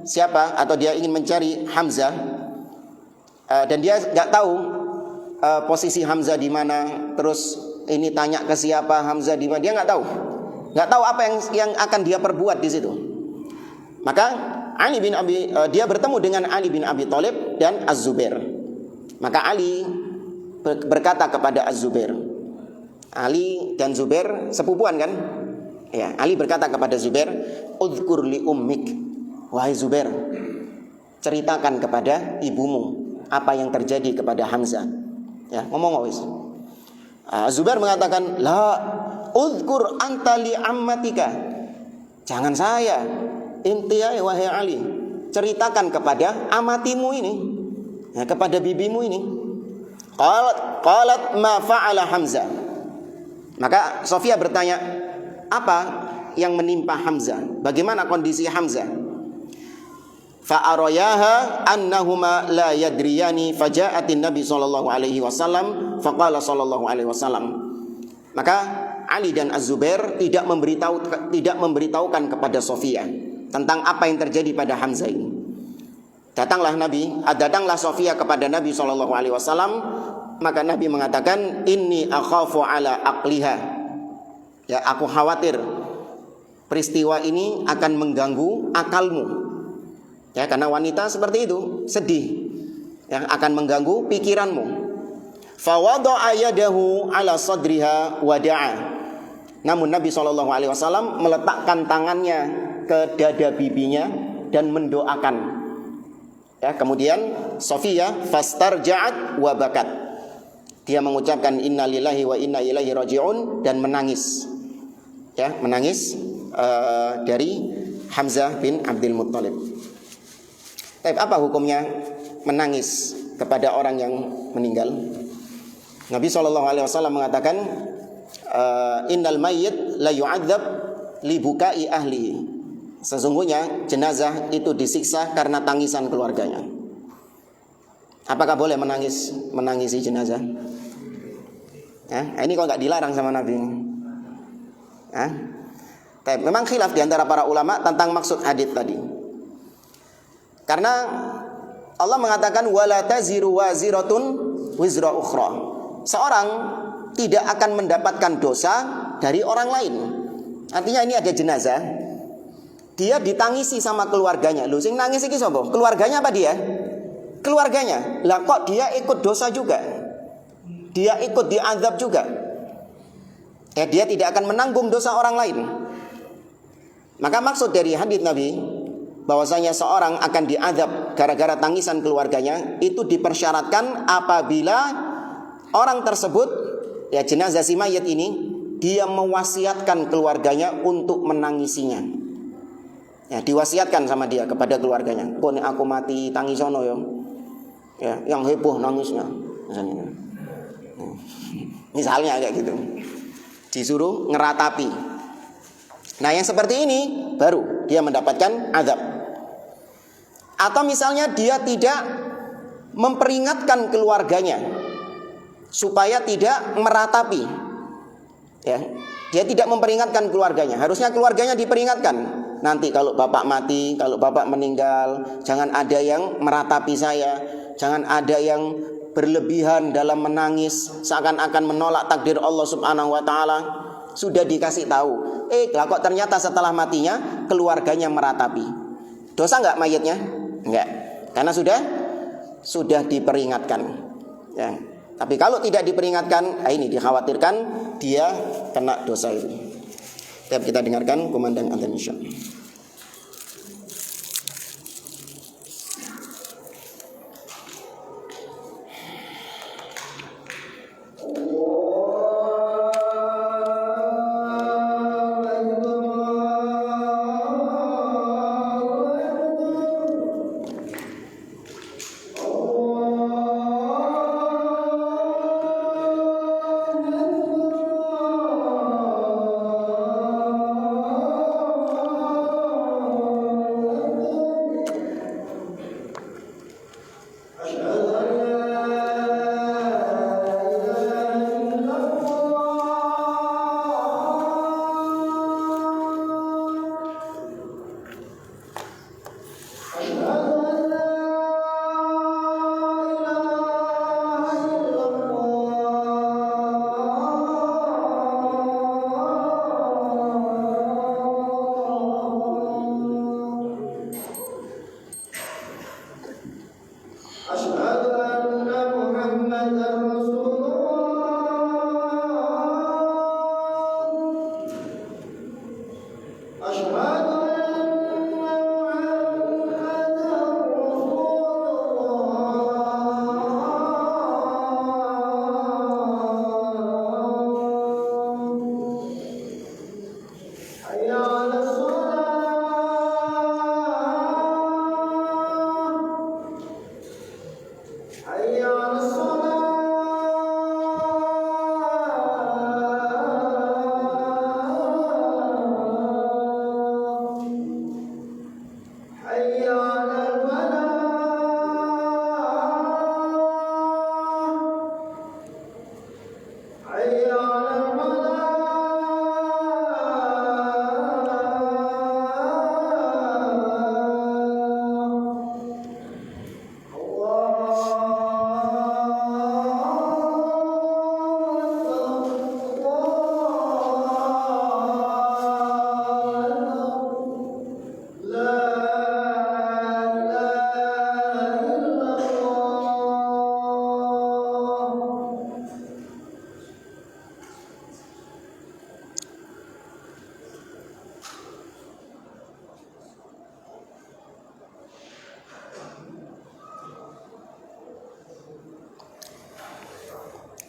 siapa, atau dia ingin mencari Hamzah, dan dia nggak tahu posisi Hamzah di mana. Terus ini tanya ke siapa Hamzah di mana, dia nggak tahu apa yang akan dia perbuat di situ. Maka dia bertemu dengan Ali bin Abi Thalib dan Az-Zubair. Maka Ali berkata kepada Az-Zubair. Ali dan Zubair sepupuan kan? Ya, Ali berkata kepada Zubair, "Udhkur li ummik." Wahai Zubair, ceritakan kepada ibumu apa yang terjadi kepada Hamzah. Ya, ngomong wis. Zubair mengatakan, "La udhkur anta li ammatika." Jangan saya, inti ya wahai Ali, ceritakan kepada amatimu ini, ya, kepada bibimu ini. Qalat ma fa'ala Hamzah. Maka Sofia bertanya, apa yang menimpa Hamzah? Bagaimana kondisi Hamzah? Fa'arayaha annahuma la yadriyani faja'atin Nabi sallallahu alaihi wasallam faqala sallallahu alaihi wasallam. Maka Ali dan Az-Zubair tidak memberitahukan kepada Sofia tentang apa yang terjadi pada Hamzah ini. Datanglah Sofia kepada Nabi sallallahu alaihi wasallam, maka Nabi mengatakan, "Inni akhafu ala aqliha." Ya, aku khawatir peristiwa ini akan mengganggu akalmu. Ya, karena wanita seperti itu, sedih, yang akan mengganggu pikiranmu. Fa wada'a yadahu ala sadriha wa da'a. Namun Nabi SAW meletakkan tangannya ke dada bibinya dan mendoakan. Ya, kemudian Sofia fastarja'at wa bakat. Dia mengucapkan innalillahi wa inna ilaihi raji'un dan menangis. Ya, menangis dari Hamzah bin Abdul Muttalib. Apa hukumnya menangis kepada orang yang meninggal? Nabi SAW mengatakan, innal mayyit la yu'adzab li bukai ahlihi. Sesungguhnya jenazah itu disiksa karena tangisan keluarganya. Apakah boleh menangisi jenazah? Ini kok nggak dilarang sama Nabi? Memang khilaf di antara para ulama tentang maksud hadits tadi. Karena Allah mengatakan wala taziru waziratun wizra ukhra. Seorang tidak akan mendapatkan dosa dari orang lain. Artinya ini ada jenazah, dia ditangisi sama keluarganya. Loh, sing nangis iki sapa? Keluarganya apa dia? Keluarganya. Lah kok dia ikut dosa juga? Dia ikut diazab juga. Ya, dia tidak akan menanggung dosa orang lain. Maka maksud dari hadis Nabi bahwasanya seorang akan diazab gara-gara tangisan keluarganya itu dipersyaratkan apabila orang tersebut, ya jenazah si mayit ini, dia mewasiatkan keluarganya untuk menangisinya. Ya, diwasiatkan sama dia kepada keluarganya. Pun aku mati tangisono yo. Ya, yang heboh nangisnya. Misalnya kayak gitu. Disuruh ngeratapi. Nah, yang seperti ini baru dia mendapatkan azab. Atau misalnya dia tidak memperingatkan keluarganya supaya tidak meratapi. Ya, dia tidak memperingatkan keluarganya. Harusnya keluarganya diperingatkan. Nanti kalau bapak mati, kalau bapak meninggal, jangan ada yang meratapi saya, jangan ada yang berlebihan dalam menangis seakan-akan menolak takdir Allah Subhanahu wa taala. Sudah dikasih tahu. Lah kok ternyata setelah matinya keluarganya meratapi. Dosa enggak mayitnya? Enggak. Karena sudah diperingatkan. Ya. Tapi kalau tidak diperingatkan, ini dikhawatirkan dia kena dosa itu. Kita dengarkan komandan azan insyaallah.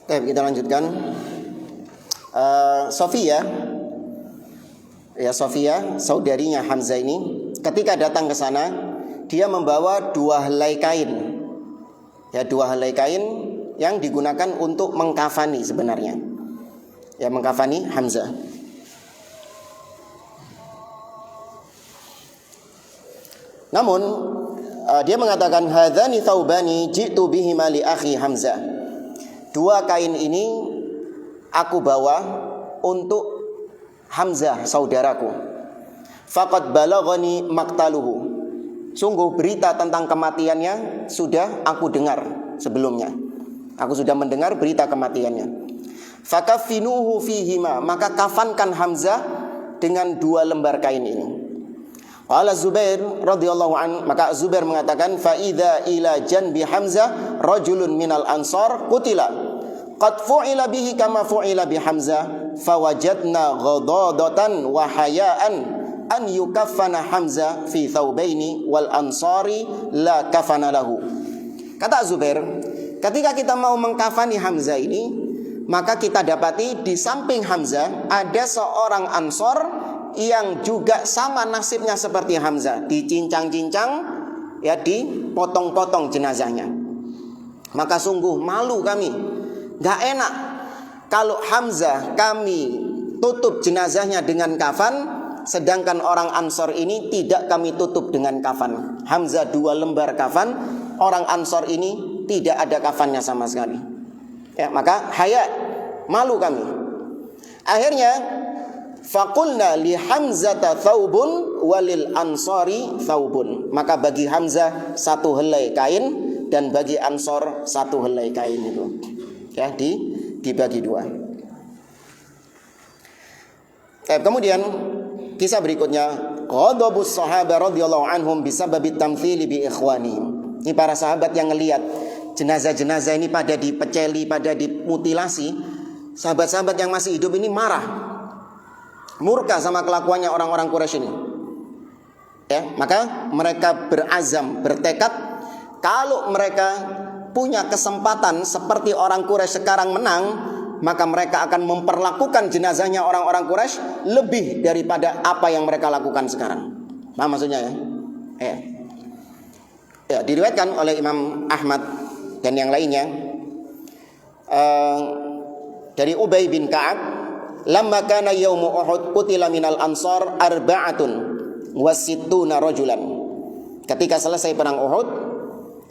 Oke, kita lanjutkan. Sofia, saudarinya Hamzah ini, ketika datang ke sana, dia membawa 2 helai kain. Ya, 2 helai kain yang digunakan untuk mengkafani sebenarnya. Ya, mengkafani Hamzah. Namun dia mengatakan hadzani tsaubani ji'tu bihima li akhi Hamzah. 2 kain ini aku bawa untuk Hamzah saudaraku. Faqad balaghani maqtaluhu. Sungguh berita tentang kematiannya sudah aku dengar sebelumnya. Aku sudah mendengar berita kematiannya. Fakaffinuhu fihima, maka kafankan Hamzah dengan 2 lembar kain ini. Qala Zubair radhiyallahu an, maka Zubair mengatakan fa idza ila janbi Hamzah rajulun minal ansar qutila qad fu'ila bihi kama fu'ila bi Hamzah fawajadna ghadadatan wa hayaan an yukaffana Hamzah fi thawbaini wal ansari la kafana lahu. Kata Zubair, ketika kita mau mengkafani Hamzah ini, maka kita dapati di samping Hamzah ada seorang ansor yang juga sama nasibnya seperti Hamzah, dicincang-cincang, ya, dipotong-potong jenazahnya. Maka sungguh malu kami, gak enak kalau Hamzah kami tutup jenazahnya dengan kafan, sedangkan orang Ansor ini tidak kami tutup dengan kafan. Hamzah 2 lembar kafan, orang Ansor ini tidak ada kafannya sama sekali. Ya, maka haya, malu kami. Akhirnya faqulna li Hamzata thawbun walil ansari thawbun. Maka bagi Hamzah 1 helai kain dan bagi Ansor 1 helai kain itu. Ya, dibagi 2. Kemudian kisah berikutnya, ghadabus sahabah radhiyallahu anhum bisababi tamthili bi ikhwanihim. Ini para sahabat yang ngelihat jenazah-jenazah ini pada dipeceli, pada dimutilasi. Sahabat-sahabat yang masih hidup ini marah, murka sama kelakuannya orang-orang Quraisy ini. Ya, maka mereka berazam, bertekad kalau mereka punya kesempatan seperti orang Quraisy sekarang menang, maka mereka akan memperlakukan jenazahnya orang-orang Quraisy lebih daripada apa yang mereka lakukan sekarang. Paham maksudnya ya? Ya, diriwayatkan oleh Imam Ahmad dan yang lainnya dari Ubay bin Ka'ab, lamma kana yaumu Uhud qutila minal ansar arba'atun wasittuna rajulan. Ketika selesai perang Uhud,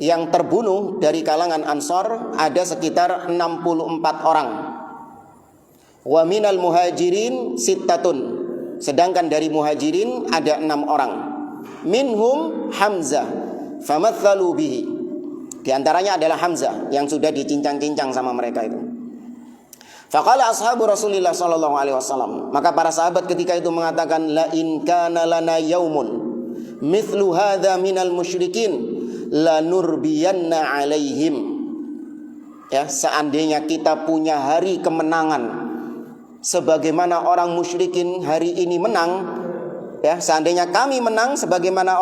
yang terbunuh dari kalangan Ansar ada sekitar 64 orang. Wa minal muhajirin sittatun, sedangkan dari muhajirin ada 6 orang. Minhum Hamzah famathalu bihi, di antaranya adalah Hamzah yang sudah dicincang-cincang sama mereka itu. Faqala ashabu Rasulillah sallallahu alaihi wasallam, maka para sahabat ketika itu mengatakan, la in kana lana yaumun mithlu hadza minal musyrikin la nurbiyanna alaihim. Ya, seandainya kita punya hari kemenangan sebagaimana orang musyrikin hari ini menang, Ya, seandainya kami menang sebagaimana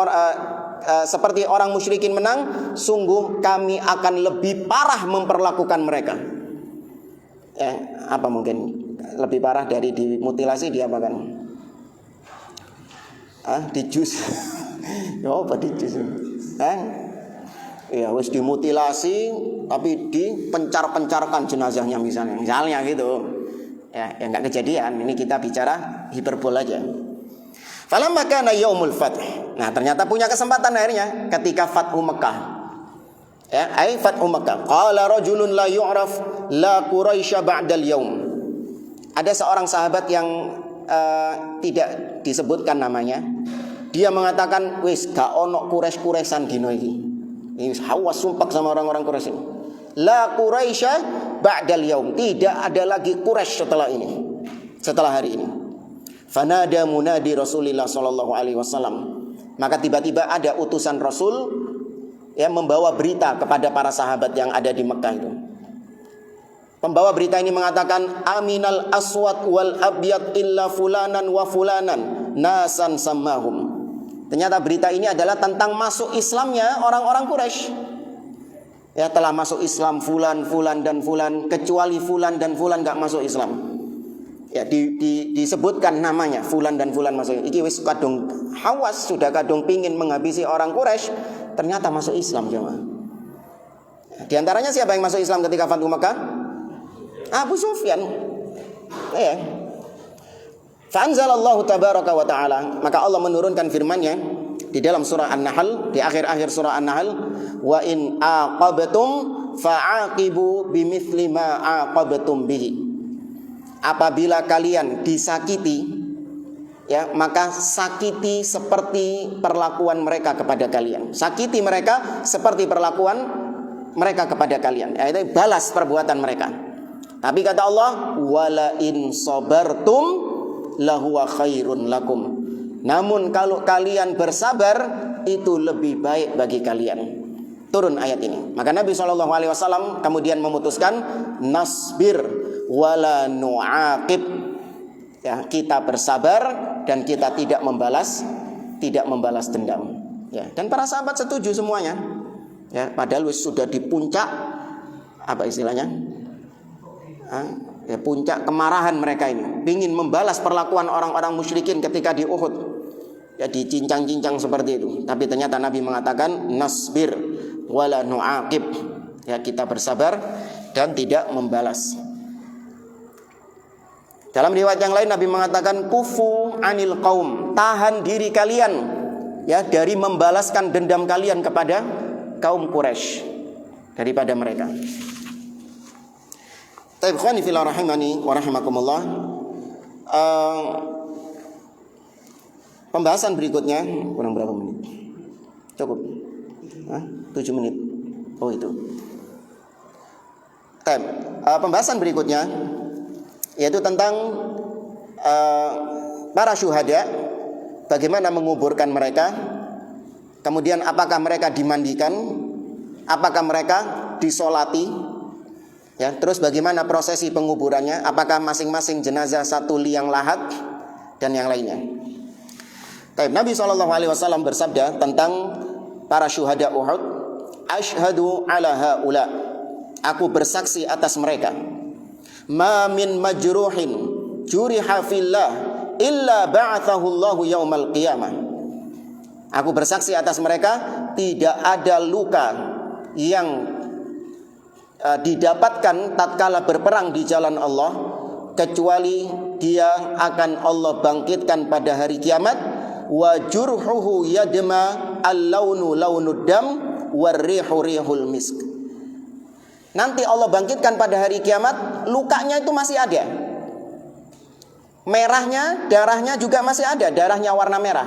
seperti orang musyrikin menang, sungguh kami akan lebih parah memperlakukan mereka. Ya, apa mungkin lebih parah dari dimutilasi, diapakan? Dijus. Ya apa dijus? Ya wis dimutilasi tapi dipencar-pencarkan jenazahnya misalnya gitu. Ya enggak kejadian, ini kita bicara hiperbol aja. Falamma kana yaumul fath. Nah, ternyata punya kesempatan akhirnya ketika Fathu Mekah. Ya, Fathu Mekah. Qala rajulun la yu'raf la Quraisy ba'dal yaum. Ada seorang sahabat yang tidak disebutkan namanya. Dia mengatakan, "Wis gak ono Quraisy-Quraisan dino iki." Ini hawas sumpah sama orang-orang Quraisy ini. La Quraisy ba'dal yaum. Tidak ada lagi Quraisy setelah ini. Setelah hari ini. Fanada munadi Rasulillah sallallahu alaihi wasallam. Maka tiba-tiba ada utusan Rasul yang membawa berita kepada para sahabat yang ada di Mekah itu. Pembawa berita ini mengatakan, "Aminal aswad wal abyad illa fulanan wa fulanan nasan sammahum." Ternyata berita ini adalah tentang masuk Islamnya orang-orang Quraisy. Ya, telah masuk Islam fulan, fulan dan fulan, kecuali fulan dan fulan enggak masuk Islam. Ya, disebutkan namanya fulan dan fulan masuk. Iki wis kadung hawas, sudah kadung pingin menghabisi orang Quraisy, ternyata masuk Islam jemaah. Di antaranya siapa yang masuk Islam ketika Fathu Mekah? Abu Sufyan. Ya. Fa'anzalallahu tabaraka wa ta'ala, maka Allah menurunkan firman-Nya di dalam surah An-Nahl, di akhir-akhir surah An-Nahl, wa in aqabtum fa'aqibu bimithli ma aqabtum bihi. Apabila kalian disakiti, ya, maka sakiti seperti perlakuan mereka kepada kalian. Sakiti mereka seperti perlakuan mereka kepada kalian. Ya, itu balas perbuatan mereka. Tapi kata Allah, wala in sabartum lahuwa khairun lakum. Namun kalau kalian bersabar, itu lebih baik bagi kalian. Turun ayat ini. Maka Nabi SAW kemudian memutuskan, nasbir wala nu'aqib. Ya, kita bersabar dan kita tidak membalas dendam. Ya, dan para sahabat setuju semuanya. Ya, padahal sudah di puncak apa istilahnya? Ya, puncak kemarahan mereka ini, ingin membalas perlakuan orang-orang musyrikin ketika di Uhud. Ya, dicincang-cincang seperti itu. Tapi ternyata Nabi mengatakan nasbir wala nu'aqib. Ya, kita bersabar dan tidak membalas. Dalam riwayat yang lain Nabi mengatakan kufu anil qaum, tahan diri kalian ya dari membalaskan dendam kalian kepada kaum Quraisy daripada mereka. Taib khani fillah rahimani wa rahimakumullah. Pembahasan berikutnya kurang berapa menit? Cukup? 7 menit. Oh itu. Taib. Pembahasan berikutnya yaitu tentang para syuhada, bagaimana menguburkan mereka, kemudian apakah mereka dimandikan, apakah mereka disolati, ya, terus bagaimana prosesi penguburannya, apakah masing-masing jenazah satu liang lahat dan yang lainnya. Nabi SAW bersabda tentang para syuhada Uhud, "Asyhadu ala haula." Aku bersaksi atas mereka. "Ma min majruhin juriha fillah illa ba'athahu Allahu yaumal qiyamah." Aku bersaksi atas mereka, tidak ada luka yang didapatkan tatkala berperang di jalan Allah kecuali dia akan Allah bangkitkan pada hari kiamat. Wa jurhuhu yadma al-launu launud dam war-rihu rihul misk. Nanti Allah bangkitkan pada hari kiamat, lukanya itu masih ada. Merahnya, darahnya juga masih ada, darahnya warna merah.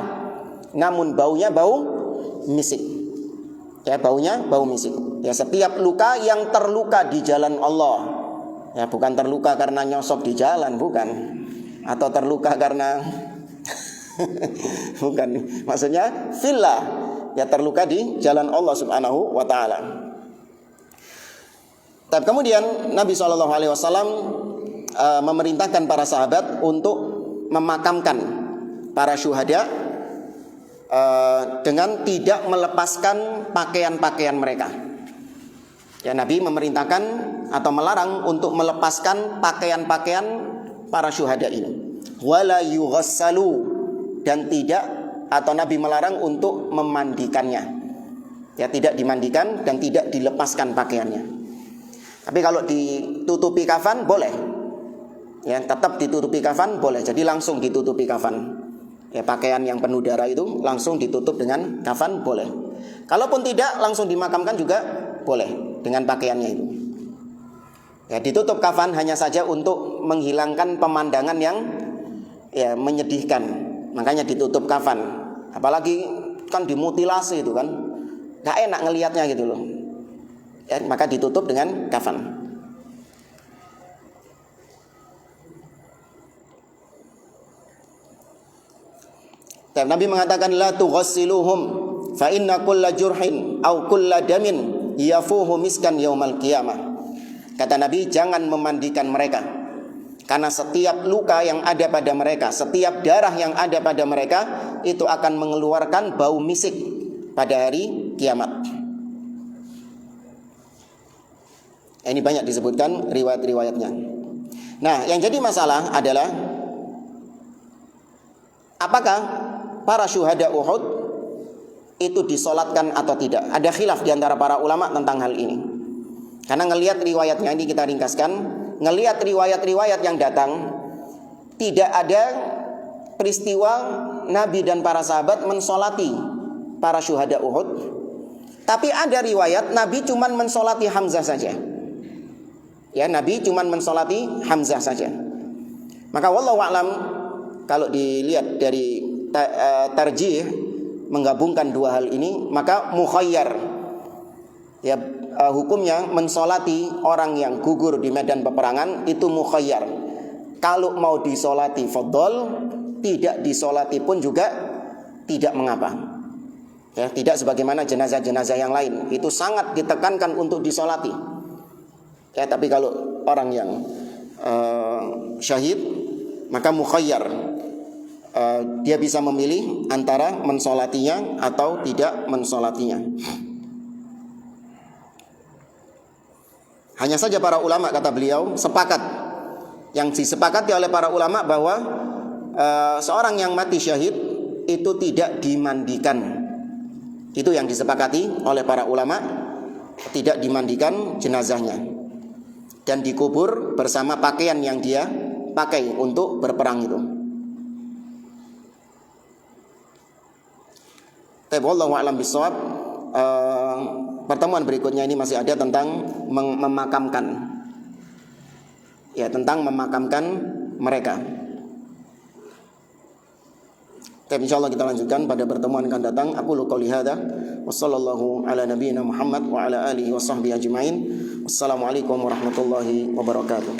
Namun baunya bau misik. Ya, baunya bau misik. Ya, setiap luka yang terluka di jalan Allah. Ya, bukan terluka karena nyosok di jalan, bukan. Atau terluka karena bukan, maksudnya fillah, ya terluka di jalan Allah Subhanahu wa taala. Tapi kemudian Nabi SAW memerintahkan para sahabat untuk memakamkan para syuhada dengan tidak melepaskan pakaian-pakaian mereka. Ya, Nabi memerintahkan atau melarang untuk melepaskan pakaian-pakaian para syuhada ini. Wala yughassalu, dan tidak, atau Nabi melarang untuk memandikannya. Ya, tidak dimandikan dan tidak dilepaskan pakaiannya. Tapi kalau ditutupi kafan boleh. Ya, tetap ditutupi kafan boleh. Jadi langsung ditutupi kafan. Ya, pakaian yang penuh darah itu langsung ditutup dengan kafan boleh. Kalaupun tidak, langsung dimakamkan juga boleh dengan pakaiannya itu. Ya, ditutup kafan hanya saja untuk menghilangkan pemandangan yang menyedihkan. Makanya ditutup kafan. Apalagi kan dimutilasi itu kan, gak enak ngelihatnya gitu loh. Ya, maka ditutup dengan kafan. Nabi mengatakan la tughassiluhum fa inna kulla jurhin aw kulla damin yafuhu miskan yaumal qiyamah. Kata Nabi, jangan memandikan mereka, karena setiap luka yang ada pada mereka, setiap darah yang ada pada mereka, itu akan mengeluarkan bau misik pada hari kiamat. Ini banyak disebutkan riwayat-riwayatnya. Nah, yang jadi masalah adalah apakah para syuhada Uhud itu disolatkan atau tidak? Ada khilaf di antara para ulama tentang hal ini. Karena ngelihat riwayatnya, ini kita ringkaskan, ngelihat riwayat-riwayat yang datang, tidak ada peristiwa Nabi dan para sahabat mensolati para syuhada Uhud. Tapi ada riwayat Nabi cuman mensolati Hamzah saja. Ya, Nabi cuman mensolati Hamzah saja. Maka wallahu a'lam, kalau dilihat dari tarjih menggabungkan dua hal ini, maka mukhayyar. Ya, hukumnya mensolati orang yang gugur di medan peperangan itu mukhayyar. Kalau mau disolati fadhol, tidak disolati pun juga tidak mengapa. Ya, tidak sebagaimana jenazah-jenazah yang lain, itu sangat ditekankan untuk disolati. Ya, tapi kalau orang yang syahid, maka mukhayyar, dia bisa memilih antara mensolatinya atau tidak mensolatinya. Hanya saja para ulama, kata beliau, sepakat, yang disepakati oleh para ulama bahwa seorang yang mati syahid itu tidak dimandikan. Itu yang disepakati oleh para ulama, tidak dimandikan jenazahnya dan dikubur bersama pakaian yang dia pakai untuk berperang itu. Wallahu a'lam bishawab. Pertemuan berikutnya ini masih ada tentang memakamkan. Ya, tentang memakamkan mereka. Tapi insyaallah kita lanjutkan pada pertemuan akan datang. Aku qouli hadza wa sallallahu ala nabiyyina Muhammad wa ala alihi wa sahbihi ajmain. Wassalamualaikum warahmatullahi wabarakatuh.